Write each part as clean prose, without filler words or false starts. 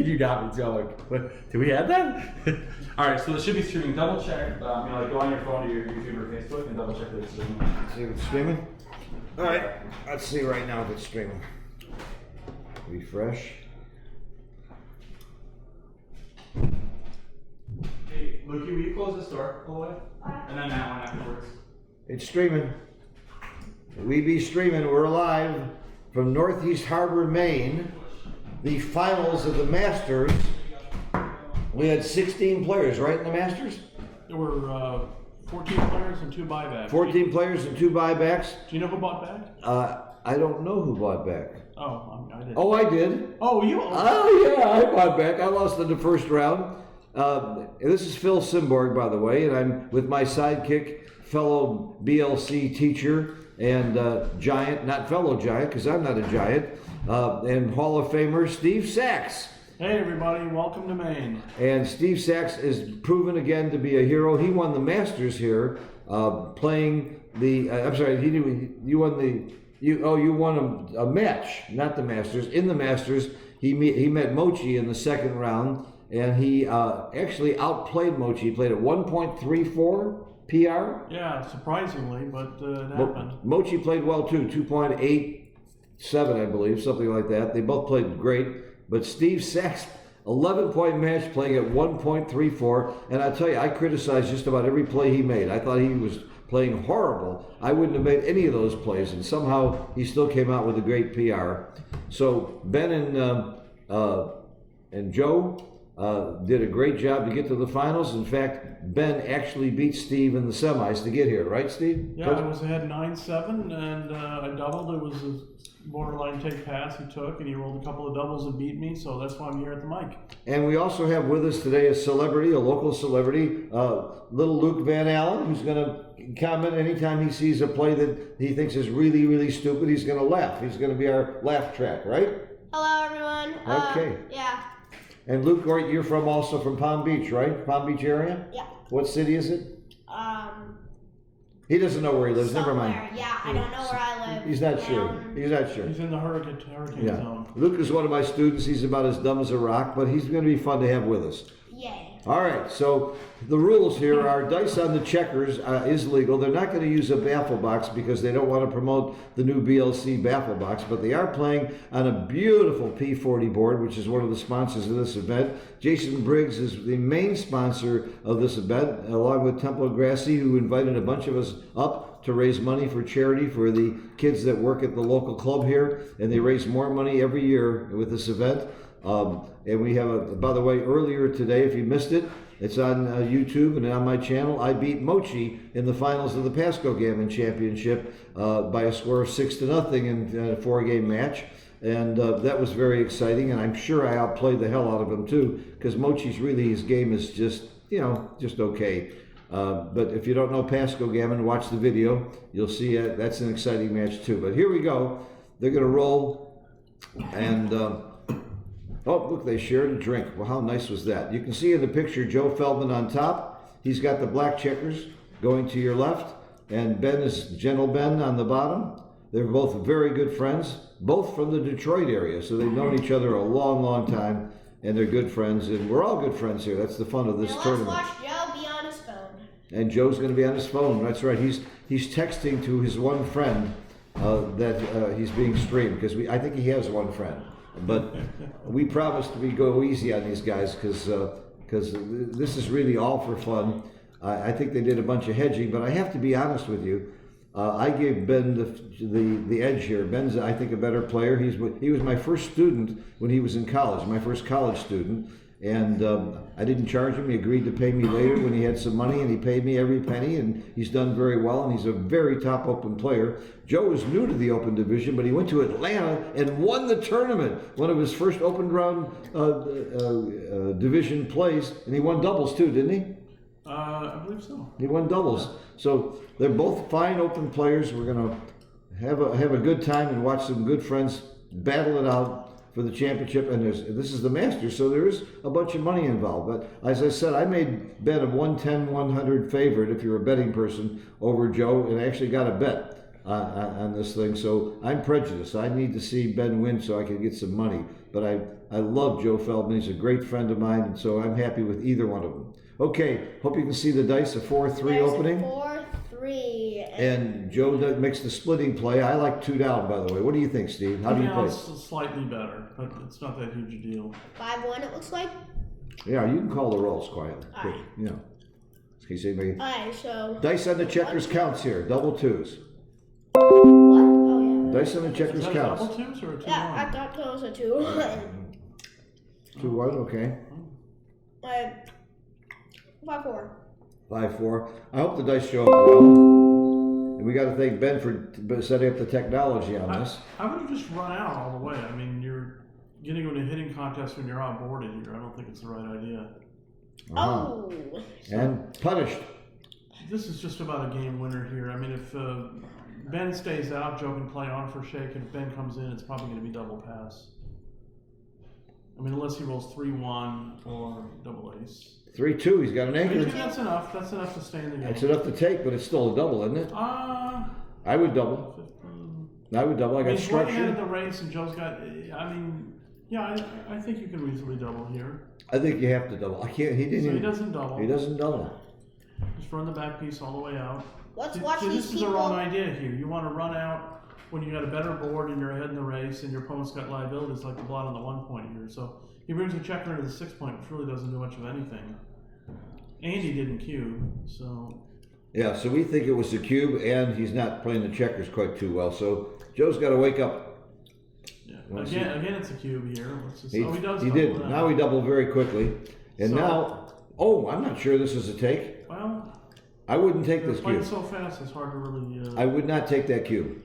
You got me, Joe. Like, what? Do we have that? All right, so it should be streaming. Double check. Go on your phone to your YouTube or Facebook and double check that it's streaming. See if it's streaming? All right, let's see right now if it's streaming. Refresh. Hey, Lukey, will you close this door all the way? And then that one afterwards. It's streaming. We be streaming. We're live from Northeast Harbor, Maine. The finals of the Masters. We had 16 players, right, in the Masters? There were 14 players and 2 buybacks. 14 players and 2 buybacks. Do you know who bought back? I don't know who bought back. Oh, I did. Oh, I did. Oh, you? Oh, yeah, I bought back. I lost in the first round. This is Phil Simborg, by the way, and I'm with my sidekick, fellow BLC teacher and giant, not fellow giant, because I'm not a giant, and Hall of Famer Steve Sachs. Hey, everybody. Welcome to Maine. And Steve Sachs is proven again to be a hero. He won the Masters here, playing the. I'm sorry, you won the. You won a match, not the Masters. In the Masters, he met Mochi in the second round, and he actually outplayed Mochi. He played at 1.34 PR. Yeah, surprisingly, but it happened. Mochi played well too, 2.87, I believe, something like that. They both played great, but Steve Sachs, 11-point match playing at 1.34, and I tell you, I criticized just about every play he made. I thought he was playing horrible. I wouldn't have made any of those plays, and somehow he still came out with a great PR. So Ben and Joe did a great job to get to the finals. In fact, Ben actually beat Steve in the semis to get here, right, Steve? Yeah, I was ahead 9-7, and I doubled. It was a borderline take pass he took, and he rolled a couple of doubles and beat me, so that's why I'm here at the mic. And we also have with us today a celebrity, a local celebrity, little Luke Van Allen, who's going to comment anytime he sees a play that he thinks is really, really stupid. He's going to laugh. He's going to be our laugh track, right? Hello, everyone. Okay. Yeah. And Luke, you're also from Palm Beach, right? Palm Beach area? Yeah. What city is it? He doesn't know where he lives. Never mind. Yeah, I don't know where I live. He's not sure. He's not sure. He's in the hurricane zone. Luke is one of my students. He's about as dumb as a rock, but he's going to be fun to have with us. Yay. All right, so the rules here are dice on the checkers is legal. They're not going to use a baffle box because they don't want to promote the new BLC baffle box, but they are playing on a beautiful P40 board, which is one of the sponsors of this event. Jason Briggs is the main sponsor of this event, along with Temple Grassi, who invited a bunch of us up to raise money for charity for the kids that work at the local club here, and they raise more money every year with this event. And we have, by the way, earlier today, if you missed it, it's on YouTube and on my channel. I beat Mochi in the finals of the Pasco Gammon Championship by a score of 6-0 in a 4-game match. And that was very exciting, and I'm sure I outplayed the hell out of him too, because Mochi's really, his game is just, just okay. But if you don't know Pasco Gammon, watch the video. You'll see that's an exciting match too. But here we go. They're going to roll, and oh, look, they shared a drink. Well, how nice was that? You can see in the picture Joe Feldman on top. He's got the black checkers going to your left, and Ben is Gentle Ben on the bottom. They're both very good friends, both from the Detroit area, so they've known each other a long, long time, and they're good friends, and we're all good friends here. That's the fun of this tournament. Let's watch Joe be on his phone. And Joe's going to be on his phone. That's right. He's texting to his one friend that he's being streamed, because I think he has one friend. But we promised we go easy on these guys because this is really all for fun. I think they did a bunch of hedging, but I have to be honest with you. I gave Ben the edge here. Ben's, I think, a better player. He was my first student when he was in college, my first college student. And I didn't charge him. He agreed to pay me later when he had some money, and he paid me every penny, and he's done very well, and he's a very top open player. Joe is new to the open division, but he went to Atlanta and won the tournament, one of his first open round division plays, and he won doubles too, didn't he? I believe so. He won doubles. So they're both fine open players. We're going to have a good time and watch some good friends battle it out for the championship, and this is the Masters, so there is a bunch of money involved. But as I said, I made bet a 110-100 favorite if you're a betting person over Joe, and I actually got a bet on this thing. So I'm prejudiced. I need to see Ben win so I can get some money. but I love Joe Feldman. He's a great friend of mine, and so I'm happy with either one of them. Okay, hope you can see the dice, a 4-3 There's opening. a 4-3. And Joe makes the splitting play. I like 2 down, by the way. What do you think, Steve? How do you play? It's slightly better, but it's not that huge a deal. 5-1 it looks like. Yeah, you can call the rolls quietly. All right. You know, in case anybody. Alright, so. Dice on the checkers counts here. Double 2s. What? Oh, yeah. Dice on the checkers Is that counts. double twos or a 2-1? Yeah, I thought that was a 2-1. 2-1, okay. 5-4. 5-4. I hope the dice show up well. And we got to thank Ben for setting up the technology on this. I would have just run out all the way. I mean, you're getting into a hitting contest when you're outboarded here. I don't think it's the right idea. Oh. And punished. This is just about a game winner here. I mean, if Ben stays out, Joe can play on for shake. And if Ben comes in, it's probably going to be double pass. I mean, unless he rolls 3-1 or double ace. 3-2. He's got an anchor. That's enough. That's enough to stay in the game. That's enough to take, but it's still a double, isn't it? I would double. 15. I would double. I got He's way ahead of structure. the race, and Joe's got. I mean, yeah, I think you can reasonably double here. I think you have to double. I can't. He didn't. So he even- doesn't double. He doesn't double. Just run the back piece all the way out. Let's See, watch see, these this is the people. wrong idea here. You want to run out when you got a better board and you're ahead in the race, and your opponent's got liabilities like the blot on the 1 point here. So he brings a checker into the 6 point, which really doesn't do much of anything. And he didn't cube, so. Yeah, so we think it was the cube, and he's not playing the checkers quite too well. So Joe's got to wake up. Yeah. Once Again, it's a cube here. Let's just, He, he does. he double did. now. Now he doubled very quickly, and So- now. Oh, I'm not sure this is a take. Well, I wouldn't take they're this playing cube. so fast, it's hard to really. I would not take that cube.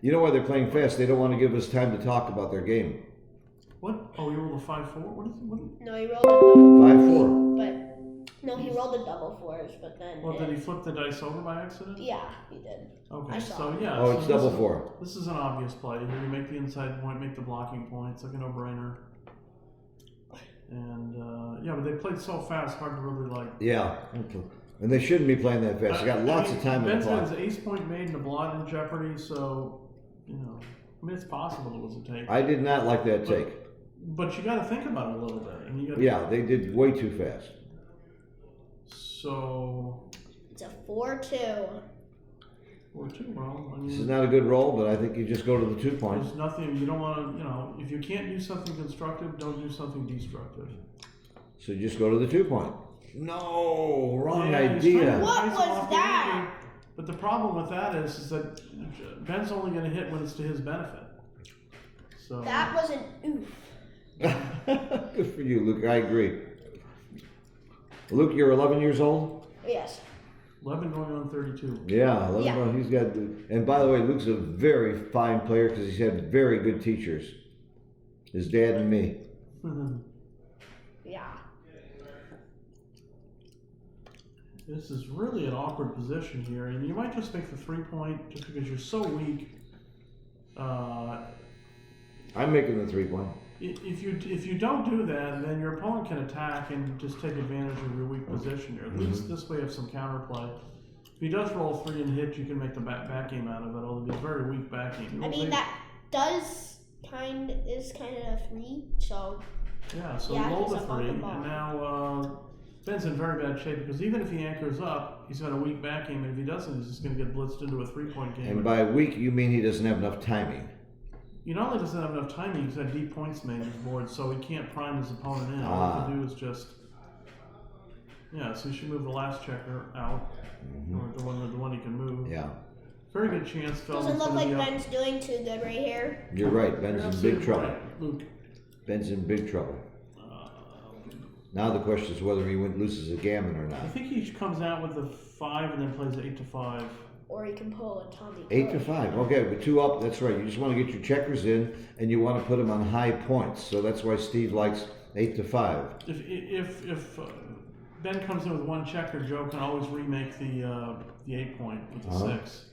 You know why they're playing fast? They don't want to give us time to talk about their game. What? Oh, you rolled a 5-4. What is it? What? No, he rolled a double. 5-4. But. No, he rolled a double fours, but then. Well, did he flip the dice over by accident? Yeah, he did. Okay, I saw so it. yeah. Oh, so it's this double is- 4. This is an obvious play. Here you make the inside point, make the blocking point. It's like a no-brainer. And yeah, but they played so fast, hard to really like. Yeah. Okay. And they shouldn't be playing that fast. They got lots of time on the Ben's got clock. his ace point made and a blot in jeopardy, so you know, I mean, it's possible it was a take. I did not like that take. But you got to think about it a little bit, and you got. Yeah, they did way too fast. So. It's a 4-2. Or 2. Well, I mean. This is not a good roll, but I think you just go to the 2 points. There's nothing, you don't want to, you know, if you can't do something constructive, don't do something destructive. So you just go to the 2 point. No, wrong Yeah, he's trying to idea. What ice was off the that? anchor. But the problem with that is that Ben's only going to hit when it's to his benefit. So That was an oof. Good for you, Luke. I agree. Luke, you're 11 years old? Yes. 11 going on 32. Yeah, 11. Yeah. Well, he's got. And by the way, Luke's a very fine player because he's had very good teachers. His dad and me. Yeah. This is really an awkward position here, and you might just make the 3 point just because you're so weak. I'm making the 3 point. If you don't do that, then your opponent can attack and just take advantage of your weak position here. At least this way you have some counterplay. If he does roll 3 and hit, you can make the back game out of it, although it's a very weak back game. I mean, that is kind of a 3, so. Yeah, so Yeah, roll he's the up on 3, the ball. and now Ben's in very bad shape because even if he anchors up, he's got a weak back game, and if he doesn't, he's just going to get blitzed into a 3-point game. And by weak, you mean he doesn't have enough timing. He not only doesn't have enough timing, he's got deep points made on his board, so he can't prime his opponent in. All he can do is just, yeah. So you should move the last checker out, or the one he can move. Yeah, Very good chance. Doesn't Feldman's look gonna like be up. Ben's doing too good right here. you're right. Ben's You're in absolutely big trouble. right, Luke. Ben's in big trouble. Now the question is whether he loses a gammon or not. I think he comes out with a 5 and then plays 8-5. Or he can pull a Tommy. 8-5. Okay, but 2 up. That's right. You just want to get your checkers in, and you want to put them on high points. So that's why Steve likes 8-5. If Ben comes in with 1 checker, Joe can always remake the 8 point with the 6.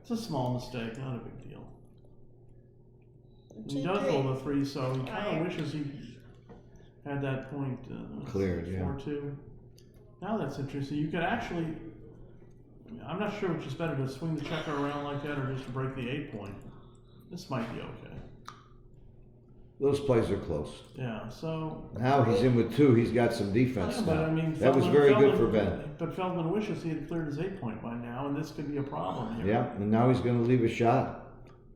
It's a small mistake, not a big deal. He 2, does 3. roll the 3, so he kind Fire. of wishes he had that point Cleared, yeah. 4-2. Now that's interesting. You could actually. I'm not sure which is better, to swing the checker around like that or just to break the 8 point. This might be okay. Those plays are close. Yeah, so. Now he's in with 2. He's got some defense Yeah, but now. I mean, That was very good for Ben. But Feldman wishes he had cleared his 8-point by now, and this could be a problem here. Yeah, and now he's going to leave a shot.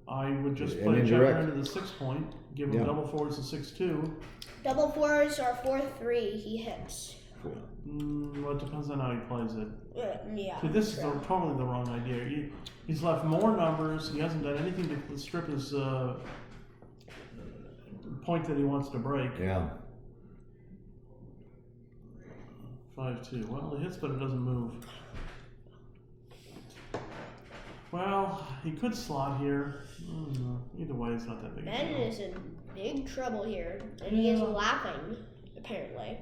I would just An play checker indirect. into the 6-point, give him Yeah. double fours to 6-2. Double fours are 4-3. He hits. Well, it depends on how he plays it. Yeah. See, this is totally the wrong idea. He's left more numbers. He hasn't done anything to strip his point that he wants to break. Yeah. 5-2. Well, it hits, but it doesn't move. Well, he could slot here. Either way, it's not that big. Ben is in big trouble here, and he is laughing, apparently.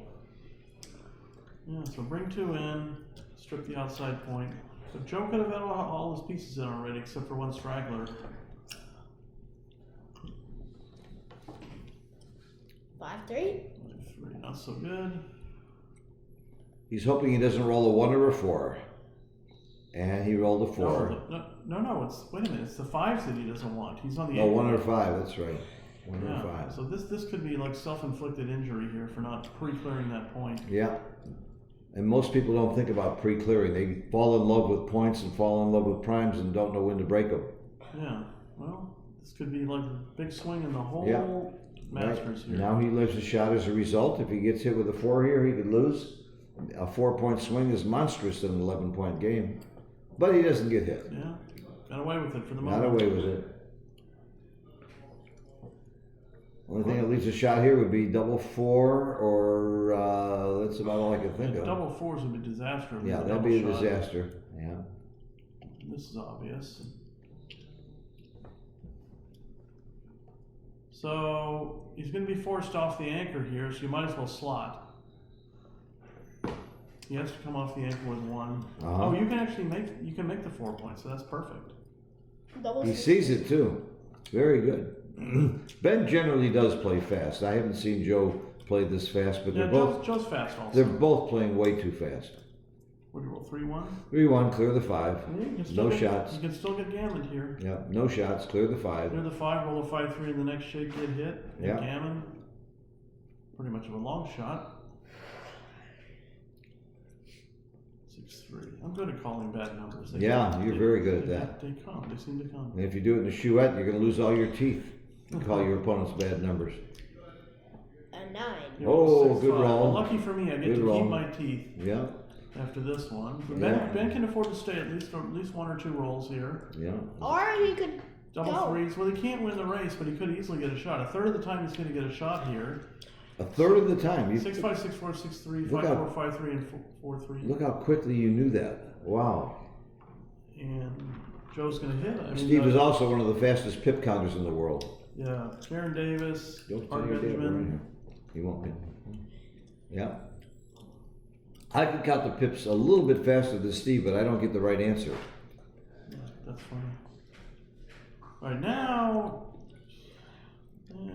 Yeah, so bring 2 in, strip the outside point. So Joe could have had all his pieces in already, except for one straggler. 5-3. 5-3, not so good. He's hoping he doesn't roll a 1 or a 4. And he rolled a 4. No, it's, wait a minute, it's the 5s that he doesn't want. He's on the 8. Oh, 1 or 5, that's right. 1 Yeah, or 5. so this could be like self-inflicted injury here for not pre-clearing that point. Yeah. And most people don't think about pre-clearing. They fall in love with points and fall in love with primes and don't know when to break them. Yeah, well, this could be like a big swing in the whole Right. Masters here. Now he lives a shot as a result. If he gets hit with a 4 here, he could lose. A 4-point swing is monstrous in an 11-point game. But he doesn't get hit. Yeah, got away with it for the moment. Not away with it. Only thing that leaves a shot here would be double 4, or that's about all I can think of. Double 4s would be disaster. Yeah, that'd Double be a shot. disaster. Yeah. This is obvious. So he's going to be forced off the anchor here, so you might as well slot. He has to come off the anchor with 1. Uh-huh. Oh, you can actually make the 4 points, so that's perfect. Double He six. sees it too. Very good. Ben generally does play fast. I haven't seen Joe play this fast, but Yeah, they're both Joe's fast also. they're both playing way too fast. What do you roll? 3-1. 3-1, clear the 5. Yeah, you can still No get, shots. You can still get gammon here. Yeah, no shots. Clear the 5. Clear the 5, roll a 5-3 in the next shake, get hit. Yeah. Gammon. Pretty much of a long shot. 6-3. I'm good at calling bad numbers. Yeah, you're very good at that. They come. They seem to come. And if you do it in a chouette, you're going to lose all your teeth. You call your opponents bad numbers. A 9. You roll Oh, good 6-5. roll. Well, lucky for me, I get Good to roll. keep my teeth Yeah, after this one. But Yeah. Ben can afford to stay at least 1 or 2 rolls here. yeah. Or he could Double go. 3s. Well, he can't win the race, but he could easily get a shot. A third of the time, he's going to get a shot here. A third of the time. 6-5, 6-4, 6-3, Look 5-4, out. 5-3, and 4-3. Look how quickly you knew that. Wow. And Joe's going to hit. I mean, Steve is also one of the fastest pip counters in the world. Yeah, Karen Davis, Don't Art tell your dad we're in Benjamin. here. He won't be. Yeah. I can count the pips a little bit faster than Steve, but I don't get the right answer. Yeah, that's funny. All right, now. Yeah,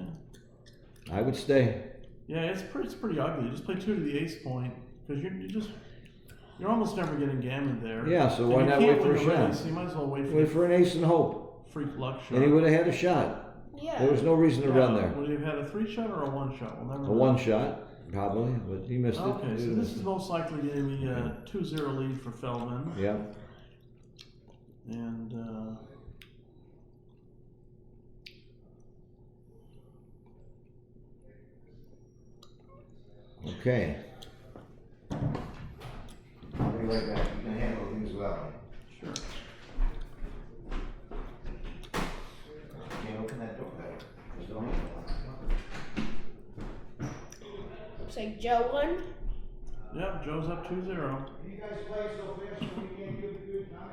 I would stay. yeah, it's pretty ugly. You just play 2 to the ace point because you're almost never getting gammon there. Yeah, so And why you not can't wait for win a the shot? race, so you might as well wait for Wait the for an ace and hope. freak luck shot. And he would have had a shot. Yeah. There was no reason to run there. Would he have had a 3 shot or a 1 shot? We'll never A know. 1 shot, probably, but he missed it. Okay, so this is most likely going to be a 2-0 lead for Feldman. Yeah. And Okay. I'll be right back. You can handle things well. sure. Can't open that door. Just don't. Looks like Joe won. Yeah, Joe's up 2-0. You guys play so fast that we can't give a good time.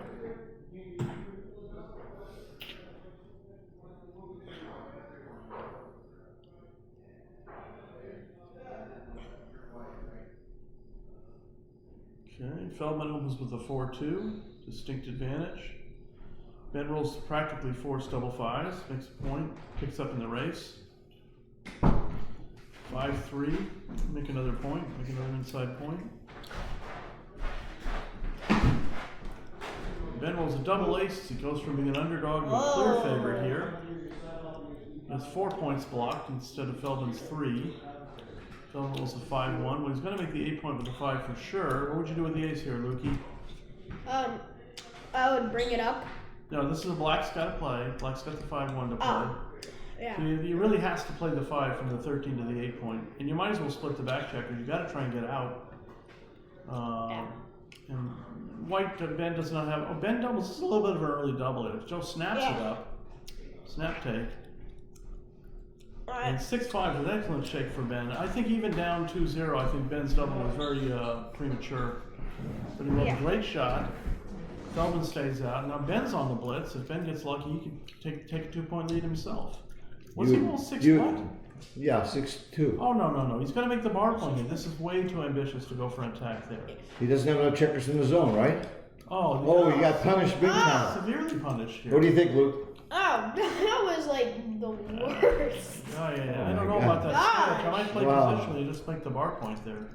Okay, Feldman opens with a 4-2, distinct advantage. Ben rolls practically 4 double 5s, makes a point, picks up in the race. 5-3, make another point, make another inside point. Ben rolls a double ace, he goes from being an underdog to a clear favorite here. It's 4 points blocked instead of Feldman's 3. Feldman rolls a 5-1. Well, he's going to make the 8 point with the 5 for sure. What would you do with the ace here, Lukey? I would bring it up. No, this is a black's got to play. Black's got the 5-1 to play. Oh, yeah. So he really has to play the 5 from the 13 to the 8 point. And you might as well split the back checkers. You got to try and get out. And white, Ben does not have. Oh, Ben doubles. This is a little bit of an early double. If Joe snaps it up, snap take. And 6-5 is an excellent shake for Ben. I think even down 2-0, I think Ben's double was very premature. But he rolled a great shot. Feldman stays out. Now Ben's on the blitz. If Ben gets lucky, he can take a 2 point lead himself. What's he roll? 6 what? Yeah, 6-2. Oh, no. He's going to make the bar point here. This is way too ambitious to go for an attack there. He doesn't have no checkers in the zone, right? Oh, he got punished big time. severely punished here. What do you think, Luke? Oh, that was like the worst. Oh, yeah. I Oh, don't my know about that gosh. sketch. I might play positionally, just make the bar point there.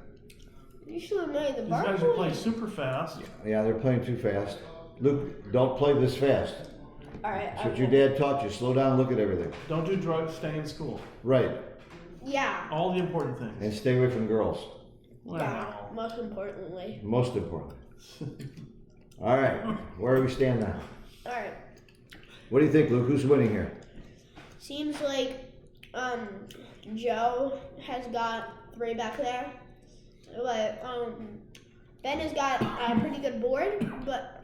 You should have made the These bar guys are playing point. super fast. Yeah, they're playing too fast. Luke, don't play this fast. Alright. That's what your dad taught you. Slow down, look at everything. Don't do drugs, stay in school. Right. Yeah. All the important things. And stay away from girls. Yeah. Wow. Most importantly. Most important. All right. Where do we stand now? Alright. What do you think, Luke? Who's winning here? Seems like Joe has got 3 back there. But Ben has got a pretty good board, but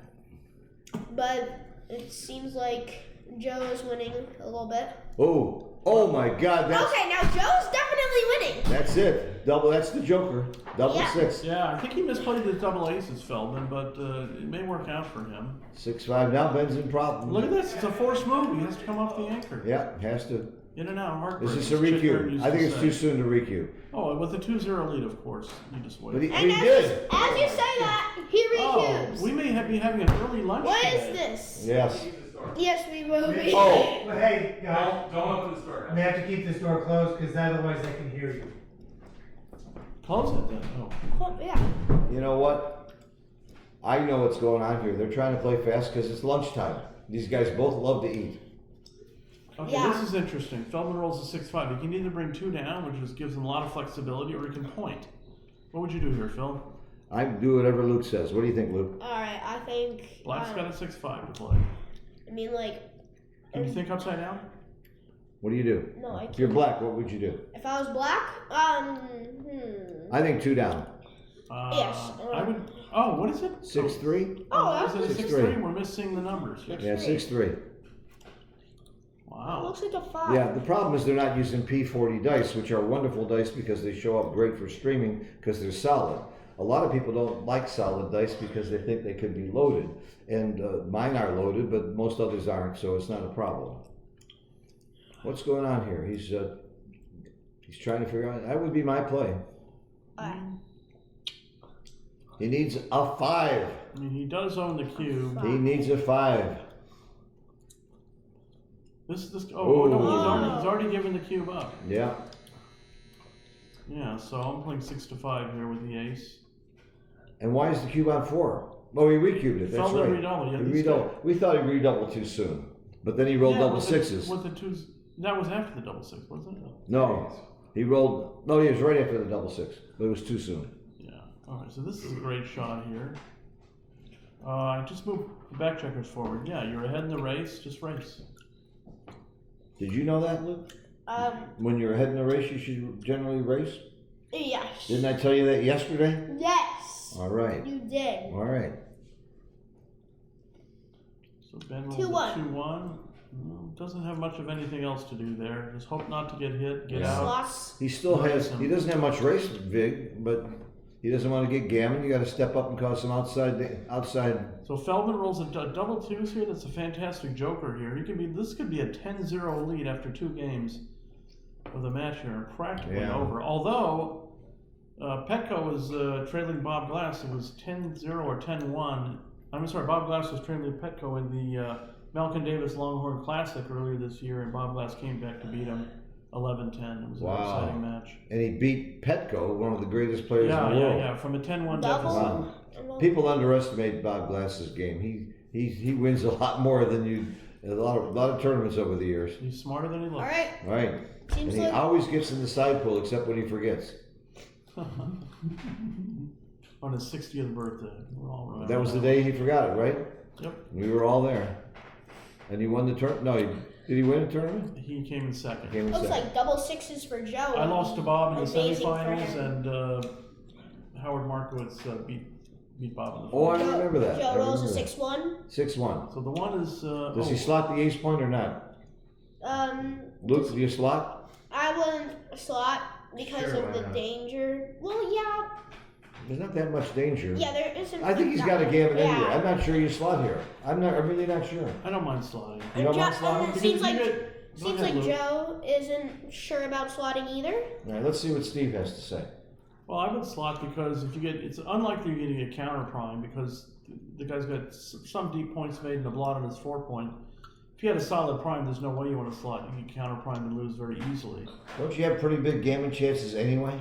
it seems like Joe is winning a little bit. Oh my God! Okay, now Joe's definitely winning. That's it. Double. That's the Joker. Double Yeah. 6. Yeah, I think he misplayed the double aces, Feldman, but it may work out for him. 6-5. Now Ben's in problem. Look at this. It's a forced move. He has to come off the anchor. Yeah, has to. In and out, hard Is break, this a as Chip Hearn recue? used I think to it's say. too soon to recue. Oh, with the 2-0 lead, of course. You just wait. But he And did. as you say that, he recused. We may be having an early lunch What today. is this? Yes. Yes, we will be. Oh. But hey, guys, Don't open this door. I'm gonna have to keep this door closed because otherwise I can hear you. Close it then. Oh. Well, yeah. You know what? I know what's going on here. They're trying to play fast because it's lunchtime. These guys both love to eat. Okay, Yeah. this is interesting. Feldman rolls a 6-5. He can either bring 2 down, which just gives him a lot of flexibility, or he can point. What would you do here, Phil? I do whatever Luke says. What do you think, Luke? Alright, I think. Black's got a 6-5 to play. I mean, like. Can you think upside down? What do you do? No, I If you're can't. black, what would you do? If I was black, I think 2 down. Yes, I would. Oh, what is it? 6-3? Oh, Is it a 6-3. 6-3? We're missing the numbers. Yeah, 6-3. it Wow. looks like a 5. Yeah, the problem is they're not using P40 dice, which are wonderful dice because they show up great for streaming because they're solid. A lot of people don't like solid dice because they think they could be loaded. And mine are loaded, but most others aren't, so it's not a problem. What's going on here? He's trying to figure out. That would be my play. Alright. He needs a 5. I mean, he does own the cube. He needs a 5. Oh no, Ooh. he's already given the cube up. Yeah. Yeah, so I'm playing 6-5 here with the ace. And why is the cube on 4? Oh, he recubed it. That's Feldman right. redoubled, yeah, He these redoubled. We thought he redoubled too soon, but then he rolled Yeah, double with the- sixes. With the 2s, that was after the double 6, wasn't it? No, he rolled. No, he was right after the double 6, but it was too soon. Yeah. All right, so this is a great shot here. I just moved the back checkers forward. Yeah, you're ahead in the race. Just race. Did you know that, Luke? When you're ahead in the race, you should generally race. Yes. Didn't I tell you that yesterday? Yes. All right. You did. All right. So Ben rolls 2-1. 2-1. Well, doesn't have much of anything else to do there. Just hope not to get hit, get Yeah. out. Slots. He still has. Nice. He doesn't have much race vig, but he doesn't want to get gammon. You got to step up and cause some outside. So Feldman rolls a double 2s here. That's a fantastic joker here. He could be. This could be a 10-0 lead after 2 games of the match here, and practically Yeah. over. Although Petco was trailing Bob Glass. It was 10-0 or 10-1. I'm sorry, Bob Glass was trailing Petco in the Malcolm Davis Longhorn Classic earlier this year, and Bob Glass came back to beat him 11-10. It was an exciting match. And he beat Petco, one of the greatest players in the world. Yeah, from a 10-1 Double. deficit. Wow. People underestimate Bob Glass's game. He wins a lot more than A lot of tournaments over the years. He's smarter than he looks. All right. Right. Seems And he like always gets in the side pool except when he forgets. On his 60th birthday. We're all remember That was the day he forgot it, right? Yep. We were all there. And he won the tournament. No, did he win a tournament? He came in second. Came in looks second. like double sixes for Joe. I lost to Bob in the Amazing for semifinals, him. and Howard Markowitz beat Bob in the Oh, finals. I remember that. Joe I rolls a remember that. 6-1. 6-1. So the one is. Does he slot the ace point or not? Luke, do you slot? I wouldn't slot because Sure, of why the not? danger. Well, yeah, There's not that much danger. yeah, there isn't. I think he's got a gammon in here. Yeah. I'm not sure you slot here. I'm really not sure. I don't mind slotting. You don't want Jo- slotting? It seems Because like you get- go seems ahead, like Luke. Joe isn't sure about slotting either. All right, let's see what Steve has to say. Well, I would slot because if you get, it's unlikely you're getting a counter prime because the guy's got some deep points made and a blot on his 4-point. If you had a solid prime, there's no way you want to slot. You can counter prime and lose very easily. Don't you have pretty big gammon chances anyway?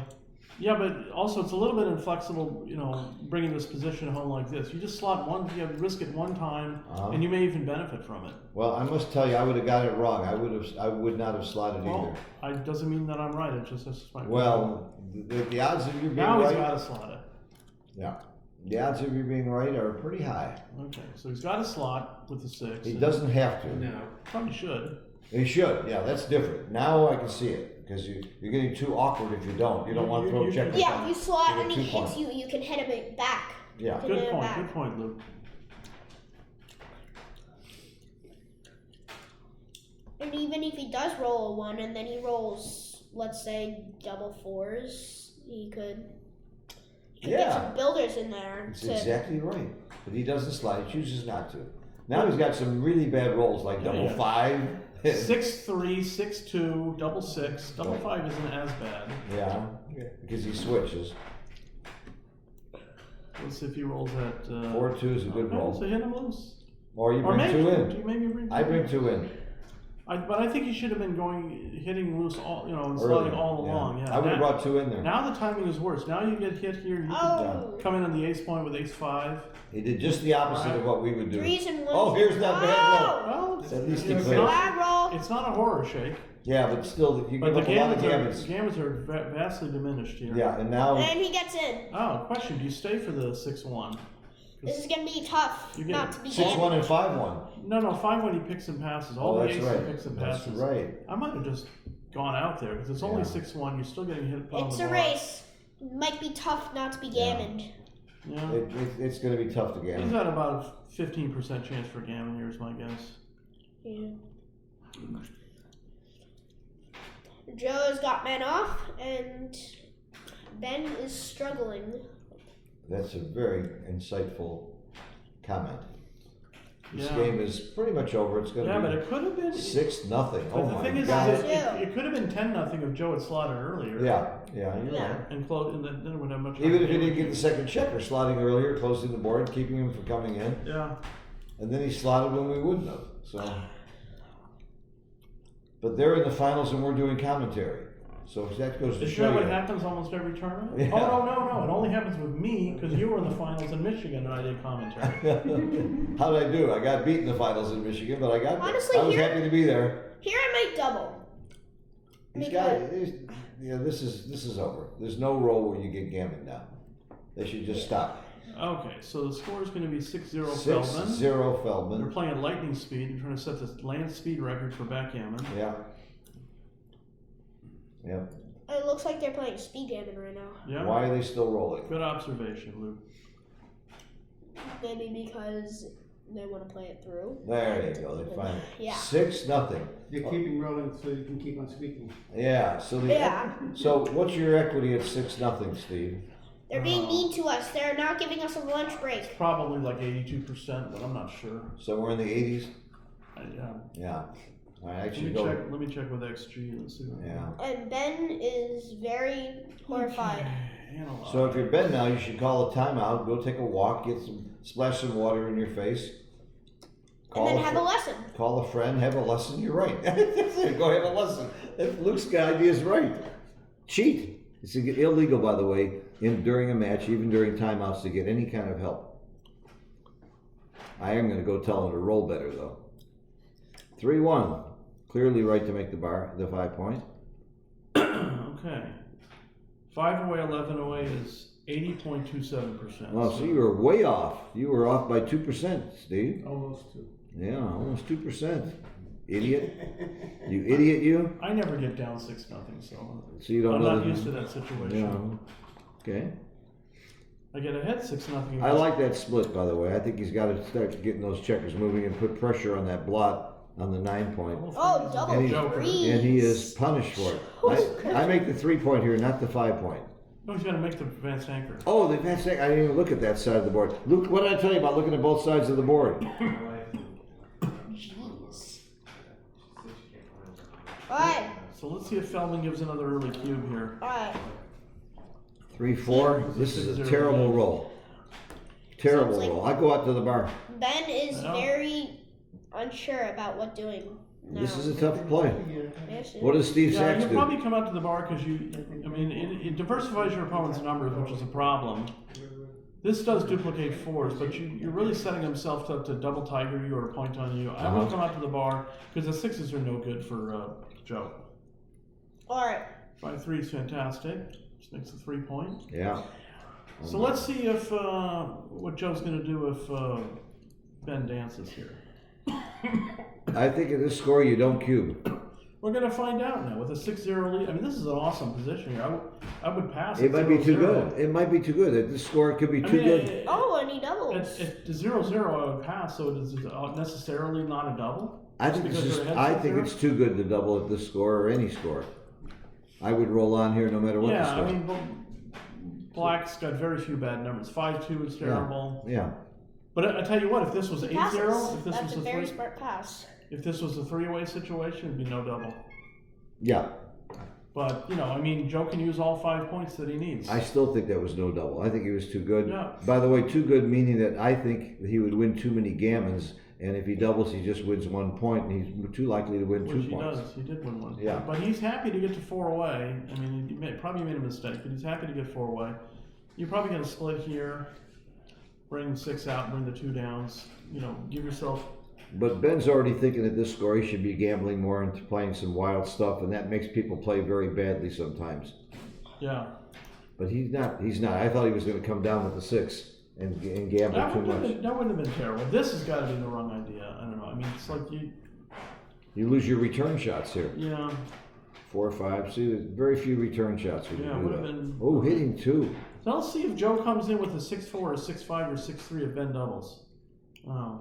Yeah, but also it's a little bit inflexible, bringing this position home like this. You just slot one, you risk it one time, Uh-huh. and you may even benefit from it. Well, I must tell you, I would have got it wrong. I would not have slotted Well, either. doesn't mean that I'm right. It's just that's my Well, the odds of you being now he's right, got to slot it. yeah, the odds of you being right are pretty high. Okay, so he's got a slot with the 6. He and doesn't have to. No. Probably should. He should. Yeah, that's different. Now I can see it because you're getting too awkward if you don't. You don't want to throw checkers. Yeah, on. if you slot You and get he 2 hits points. you, you can hit him back. Yeah. You can hit Good him point. back. Good point, Luke. And even if he does roll a 1 and then he rolls, let's say, double 4s, he could get Yeah. some builders in there. That's to- exactly right. But he doesn't slide. He chooses not to. Now he's got some really bad rolls like double Yeah. 5. 6-3, 6-2, double 6, double 5 isn't as bad. Yeah, because he switches. Let's see if he rolls at 4-2 is a good okay, roll. So hit him loose. Or you Or bring maybe 2 do in. you maybe bring. I bring 2 in. But I think he should have been hitting loose all, and Earlier, sliding all along. Yeah. I would have now, brought 2 in there. now the timing is worse. Now you get hit here. You Oh, can come in on the ace point with ace 5. He did just the opposite of what we would do. 3s and 1s. Oh, here's that bad roll. Well, At least he it's cleared. not, Bad roll. it's not a horror shake. Yeah, but still, you But give the up a lot of gammons gammons. are vastly diminished here. Yeah, and now And he gets in. Oh, question: do you stay for the 6-1? This is going to be tough You get not to be 6-1 and gammon. 5-1. No, 5 and he picks and passes. All Oh, the that's aces right. he picks and That's passes. right. I might have just gone out there because it's only Yeah. 6-1. You're still getting hit on It's the a bar. race. It might be tough not to be Yeah. gammoned. Yeah. It's going to be tough to He's gammon. got about a 15% chance for gammon here, is my guess. Yeah. Joe's got men off, and Ben is struggling. That's a very insightful comment. This Yeah. game is pretty much over. It's going Yeah, but to it could have been. be 6-0. But Oh the my thing is, God. it could have been 10-0 if Joe had slotted earlier. Yeah, you're Yeah. right. And then it would have much. Even higher if he didn't damage. get the second checker, slotting earlier, closing the board, keeping him from coming in, Yeah. and then he slotted when we wouldn't have. So, but they're in the finals and we're doing commentary. So that goes to Isn't show that what you. happens almost every tournament? Yeah. Oh no! It only happens with me because you were in the finals in Michigan and I did commentary. How did I do? I got beat in the finals in Michigan, but I got there. Honestly, I was here- happy to be there. Here I might double. This is over. There's no roll where you get gammon now. They should just stop. Okay, so the score is going to be 6-0 Feldman. 6-0 They're Feldman. playing at lightning speed. They're trying to set the land speed record for backgammon. Yeah. Yeah. It looks like they're playing speed gammon right now. Yeah. Why are they still rolling? Good observation, Luke. Maybe because they want to play it through. There you go. They finally. Yeah. 6-0. You're keeping rolling so you can keep on speaking. Yeah. So Yeah. So what's your equity at 6-0, Steve? They're being mean to us. They're not giving us a lunch break. Probably like 82%, but I'm not sure. So we're in the 80s. Yeah. Yeah. All right. I Let should me go. check. Let me check with XG. Let's see. What Yeah. And Ben is very horrified. Analyze. So if you're Ben now, you should call a timeout. Go take a walk. Splash some water in your face. And then a have fr- a lesson. Call a friend, have a lesson. You're right. Go have a lesson. Luke's idea is right. Cheat. It's illegal, by the way, during a match, even during timeouts, to get any kind of help. I am going to go tell him to roll better, though. 3-1. Clearly right to make the 5 point. Okay. 5 away, 11 away is 80.27%. Oh, so you were way off. You were off by 2%, Steve. Almost two. Yeah, almost 2%. Idiot. You idiot, you. I never get down 6-0, so So you don't I'm know not the- used to that situation. Yeah. Okay. I get ahead 6-0. I like that split, by the way. I think he's got to start getting those checkers moving and put pressure on that blot on the 9 point. Oh, double And threes. And he is punished for it. I make the 3 point here, not the 5 point. No, he's got to make the advanced anchor. Oh, the advanced anchor. I didn't even look at that side of the board. Luke, what did I tell you about looking at both sides of the board? Jeez. Alright, So let's see if Feldman gives another early cube here. alright. 3-4. This is a 6-0. terrible roll. Terrible Sounds like- roll. I go out to the bar. Ben is I know. very unsure about what doing now. This is a tough play. Yes, it What is. does Steve Yeah, Sachs you do? probably come out to the bar because it diversifies your opponent's numbers, which is a problem. This does duplicate 4s, but you're really setting himself up to double tiger you or point on you. I would Uh-huh. come out to the bar because the 6s are no good for Joe. Alright. 5-3 is fantastic. Just makes a 3 point. Yeah. So let's see if what Joe's going to do if Ben dances here. I think at this score you don't cube. We're going to find out now with a 6-0 lead. I mean, this is an awesome position here. I would pass. It at might be too 0-0. good. It might be too good. At this score it could be I too mean, good. Oh, and he doubles. At the 0-0, I would pass. So it is necessarily not a double. I think Just it's because just, you're I ahead think 6-0? it's too good to double at this score or any score. I would roll on here no matter what the Yeah, score. I mean, Black's got very few bad numbers. 5-2 is terrible. Yeah. But I tell you what, if this was He 8-0, passes. if this That's was a a very 3, smart pass. if this was a 3-away situation, it'd be no double. Yeah. But I mean, Joe can use all 5 points that he needs. I still think that was no double. I think he was too good. Yeah. By the way, too good meaning that I think that he would win too many gammons, and if he doubles, he just wins 1 point, and he's too likely to win Which 2 he points. does. He did win 1 point. Yeah. But he's happy to get to 4 away. I mean, probably made a mistake, but he's happy to get 4 away. You're probably going to split here, bring 6 out, bring the 2 downs. Give yourself. But Ben's already thinking at this score he should be gambling more and playing some wild stuff, and that makes people play very badly sometimes. Yeah. But he's not. He's not. I thought he was going to come down with the 6 and gamble That too wouldn't, much. that wouldn't have been terrible. This has got to be the wrong idea. I don't know. I mean, it's like You lose your return shots here. 4 4 or 5. See, there's very few return shots when Yeah, you would do have that. been. Oh, hitting 2. So let's see if Joe comes in with a 6-4 or 6-5 or 6-3 if Ben doubles.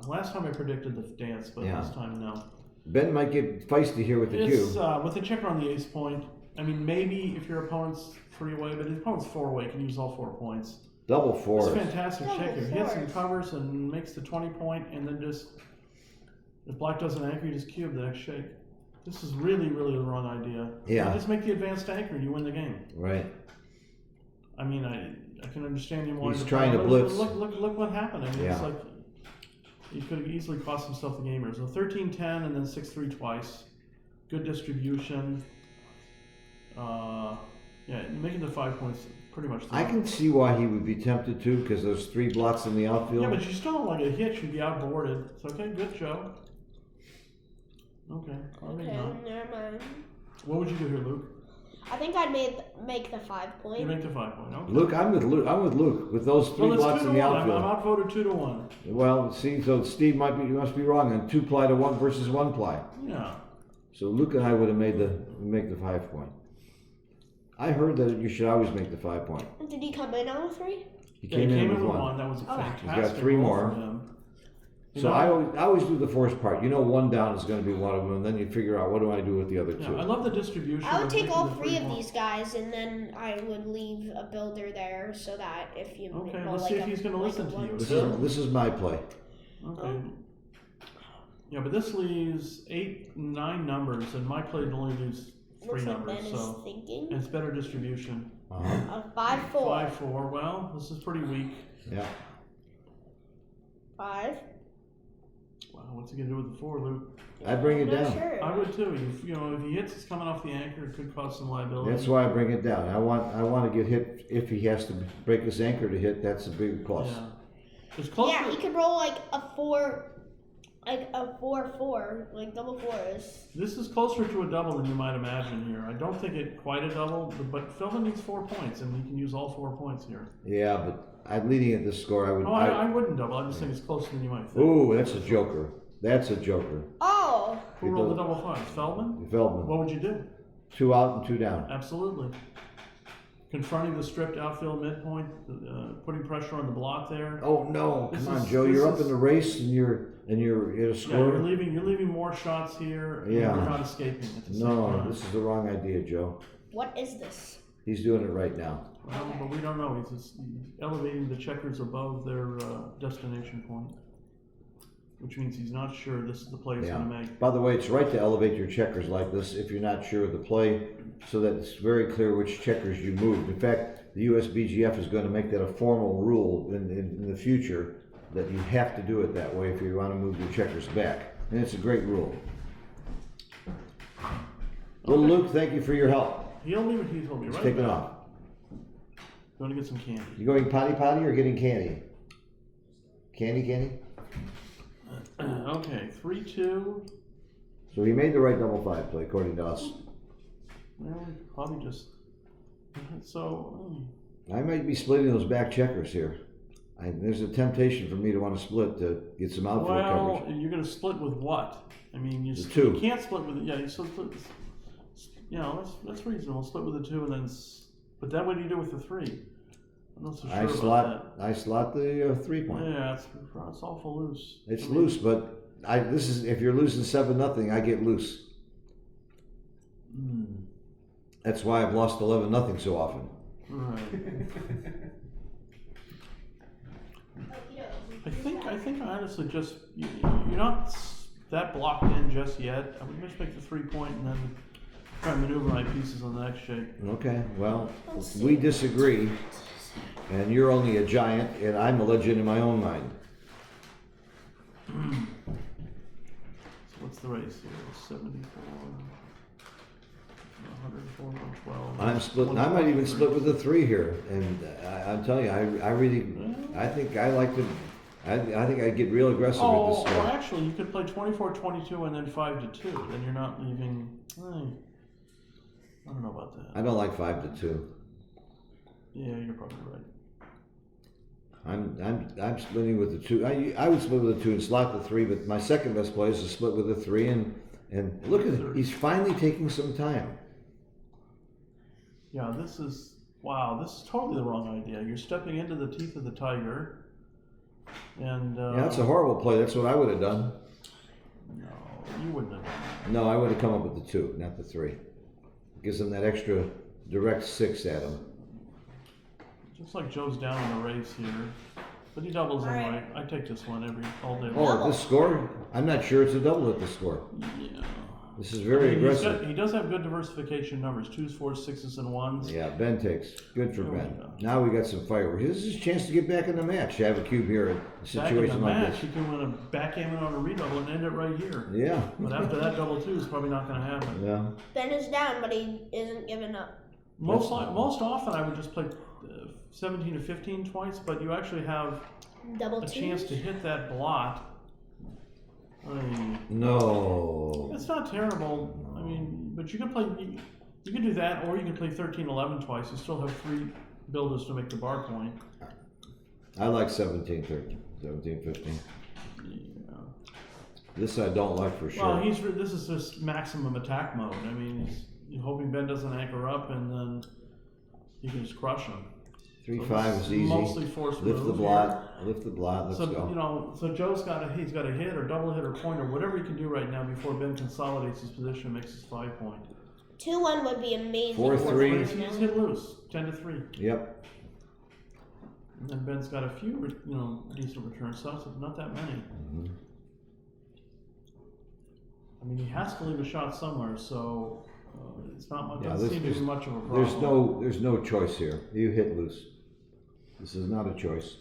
Last time I predicted the dance, but Yeah. this time no. Ben might get feisty here with the It's cube. with the checker on the ace point. I mean, maybe if your opponent's 3 away, but his opponent's 4 away, can use all 4 points. Double It's a 4s. fantastic Double checker. He hits and fours. covers and makes the 20 point, and then just if Black doesn't anchor, you just cube the next shake. This is really, really the wrong idea. Yeah. You just make the advanced anchor and you win the game. Right. I mean, I can understand him wanting He's to trying to but blitz. Look what happened. I mean, it's Yeah. like he could have easily cost himself the game here. So 13-10 and then 6-3 twice. Good distribution. Yeah, making the 5 points pretty much. I can see why he would be tempted to, because there's 3 blots in the outfield. Yeah, but you still don't like a hit. You'd be outboarded. It's okay. Good, Joe. Okay. Maybe Okay, not. never mind. What would you do here, Luke? I think I'd make the 5 point. You make the 5 point. Okay. Luke, I'm with Luke. I'm with Luke with those 3 Well, it's blots 2 in to the 1. I'm outfield. outvoted 2 to 1. Well, see, so Steve must be wrong on 2 ply to 1 versus 1 ply. Yeah. So Luke and I would have make the 5 point. I heard that you should always make the 5 point. Did he come in on a 3? He Yeah, came he in came with in with 1. 1. That was a Okay. fantastic. He's got 3 roll more. for him. You So know, I always do the forced part. 1 down is going to be one of them, and then you figure out what do I do with the other 2. yeah, I love the distribution. I would of take making all the 3 of more. these guys, and then I would leave a builder there so that if you Okay, roll let's like see if a- he's gonna like listen a to you. 1-2. This is my play. Okay. Yeah, but this leaves 8, 9 numbers, and my play only leaves 3 Looks like numbers, Ben so is thinking. and it's better distribution. Uh-huh. 5-4. 5-4. Well, this is pretty weak. Yeah. 5. Wow, what's he gonna do with the 4, Luke? I bring it I'm not down. Sure. I would too. If he hits, it's coming off the anchor. It could cause some liability. That's why I bring it down. I want to get hit if he has to break his anchor to hit. That's a big plus. Yeah. It's close. Yeah, he could roll like a 4 like a 4-4, like double fours. This is closer to a double than you might imagine here. I don't think it quite a double, but Philbin needs 4 points, and he can use all 4 points here. Yeah, but I'm leading at this score. I would. No, I wouldn't double. I just think it's closer than you might think. Ooh, that's a joker. That's a joker. Oh, Who rolled the double fives? Feldman? Feldman. What would you do? 2 out and 2 down. Absolutely. Confronting the stripped outfield midpoint, putting pressure on the block there. Oh no! This Come on, is- Joe. this You're up is- in the race, and you're at a Yeah, score. you're leaving more shots here, and Yeah. you're not escaping at the same No, time. this is the wrong idea, Joe. what is this? He's doing it right now. Well, but we don't know. He's elevating the checkers above their destination point, which means he's not sure this is the play he's Yeah. going to make. By the way, it's right to elevate your checkers like this if you're not sure of the play, so that it's very clear which checkers you moved. In fact, the USBGF is going to make that a formal rule in the future that you have to do it that way if you want to move your checkers back. And it's a great rule. Little Okay. Luke, thank you for your help. He'll leave it. He told me He's right taking back. off. Going to get some candy. You going potty or getting candy? Candy? Okay, 3-2. So he made the right double 5 play according to us. Well, probably just. So, I might be splitting those back checkers here. There's a temptation for me to want to split to get some outfield well, coverage. you're going to split with what? I mean, The 2. you can't split with it. Yeah, you still split. You know, that's reasonable. Split with the 2 and then. But then what do you do with the 3? I'm not so sure about that. I slot the 3 point. Yeah, it's awful loose. It's I mean, loose, but this is if you're losing 7-0, I get loose. hmm, That's why I've lost 11-0 so often. right. I think honestly, just you're not that blocked in just yet. I would just make the 3 point and then try and maneuver my pieces on the next shape. Okay, well, we disagree, and you're only a giant, and I'm a legend in my own mind. So what's the race here? 74, 104, 112. I'm splitting. I might even split with the 3 here, and I'm telling you, I really, I think I like to. I think I get real aggressive with Oh, this well, stuff. actually, you could play 24-22 and then 5-2. Then you're not leaving. I don't know about that. I don't like 5-2. Yeah, you're probably right. I'm splitting with the 2. I would split with the 2 and slot the 3, but my second best play is to split with the 3 and look at it. He's finally taking some time. Yeah, this is totally the wrong idea. You're stepping into the teeth of the tiger, and Yeah, that's a horrible play. That's what I would have done. no, you wouldn't have done that. No, I would have come up with the 2, not the 3. Gives him that extra direct 6 at him. Looks like Joe's down in the race here, but he doubles All right. anyway. I take this one all day Oh, long. at this score? I'm not sure it's a double at this score. Yeah. This is very aggressive. He does have good diversification numbers: 2s, 4s, 6s, and 1s. Yeah, Ben takes. Good for There we Ben. go. Now we got some fireworks. This is his chance to get back in the match. Have a cube here in a Back in the situation like match, this. he can win a backgammon on a redouble and end it right here. Yeah. But after that, double 2 is probably not going to happen. Yeah. Ben is down, but he isn't giving up. Most often, I would just play 17 to 15 twice, but you actually have Double a twos. chance to hit that blot. No. It's not terrible. I mean, but you can play. You can do that, or you can play 13-11 twice. You still have 3 builders to make the bar point. I like 17-13, 17-15. Yeah. This I don't like for sure. Well, this is just maximum attack mode. I mean, he's hoping Ben doesn't anchor up, and then you can just crush him. 3-5 is easy. Mostly force Lift the move blot. Lift the blot. Let's So go. so Joe's got a hit or double hit or point or whatever he can do right now before Ben consolidates his position, and makes his 5 point. 2-1 would be amazing. 4-3. But he's hit loose, 10-3, Yep. and then Ben's got a few decent return stuff, but not that many. Mhm. I mean, he has to leave a shot somewhere, so it's not much. Yeah, Doesn't seem to be there's- much of a problem. There's no choice here. You hit loose. This is not a choice.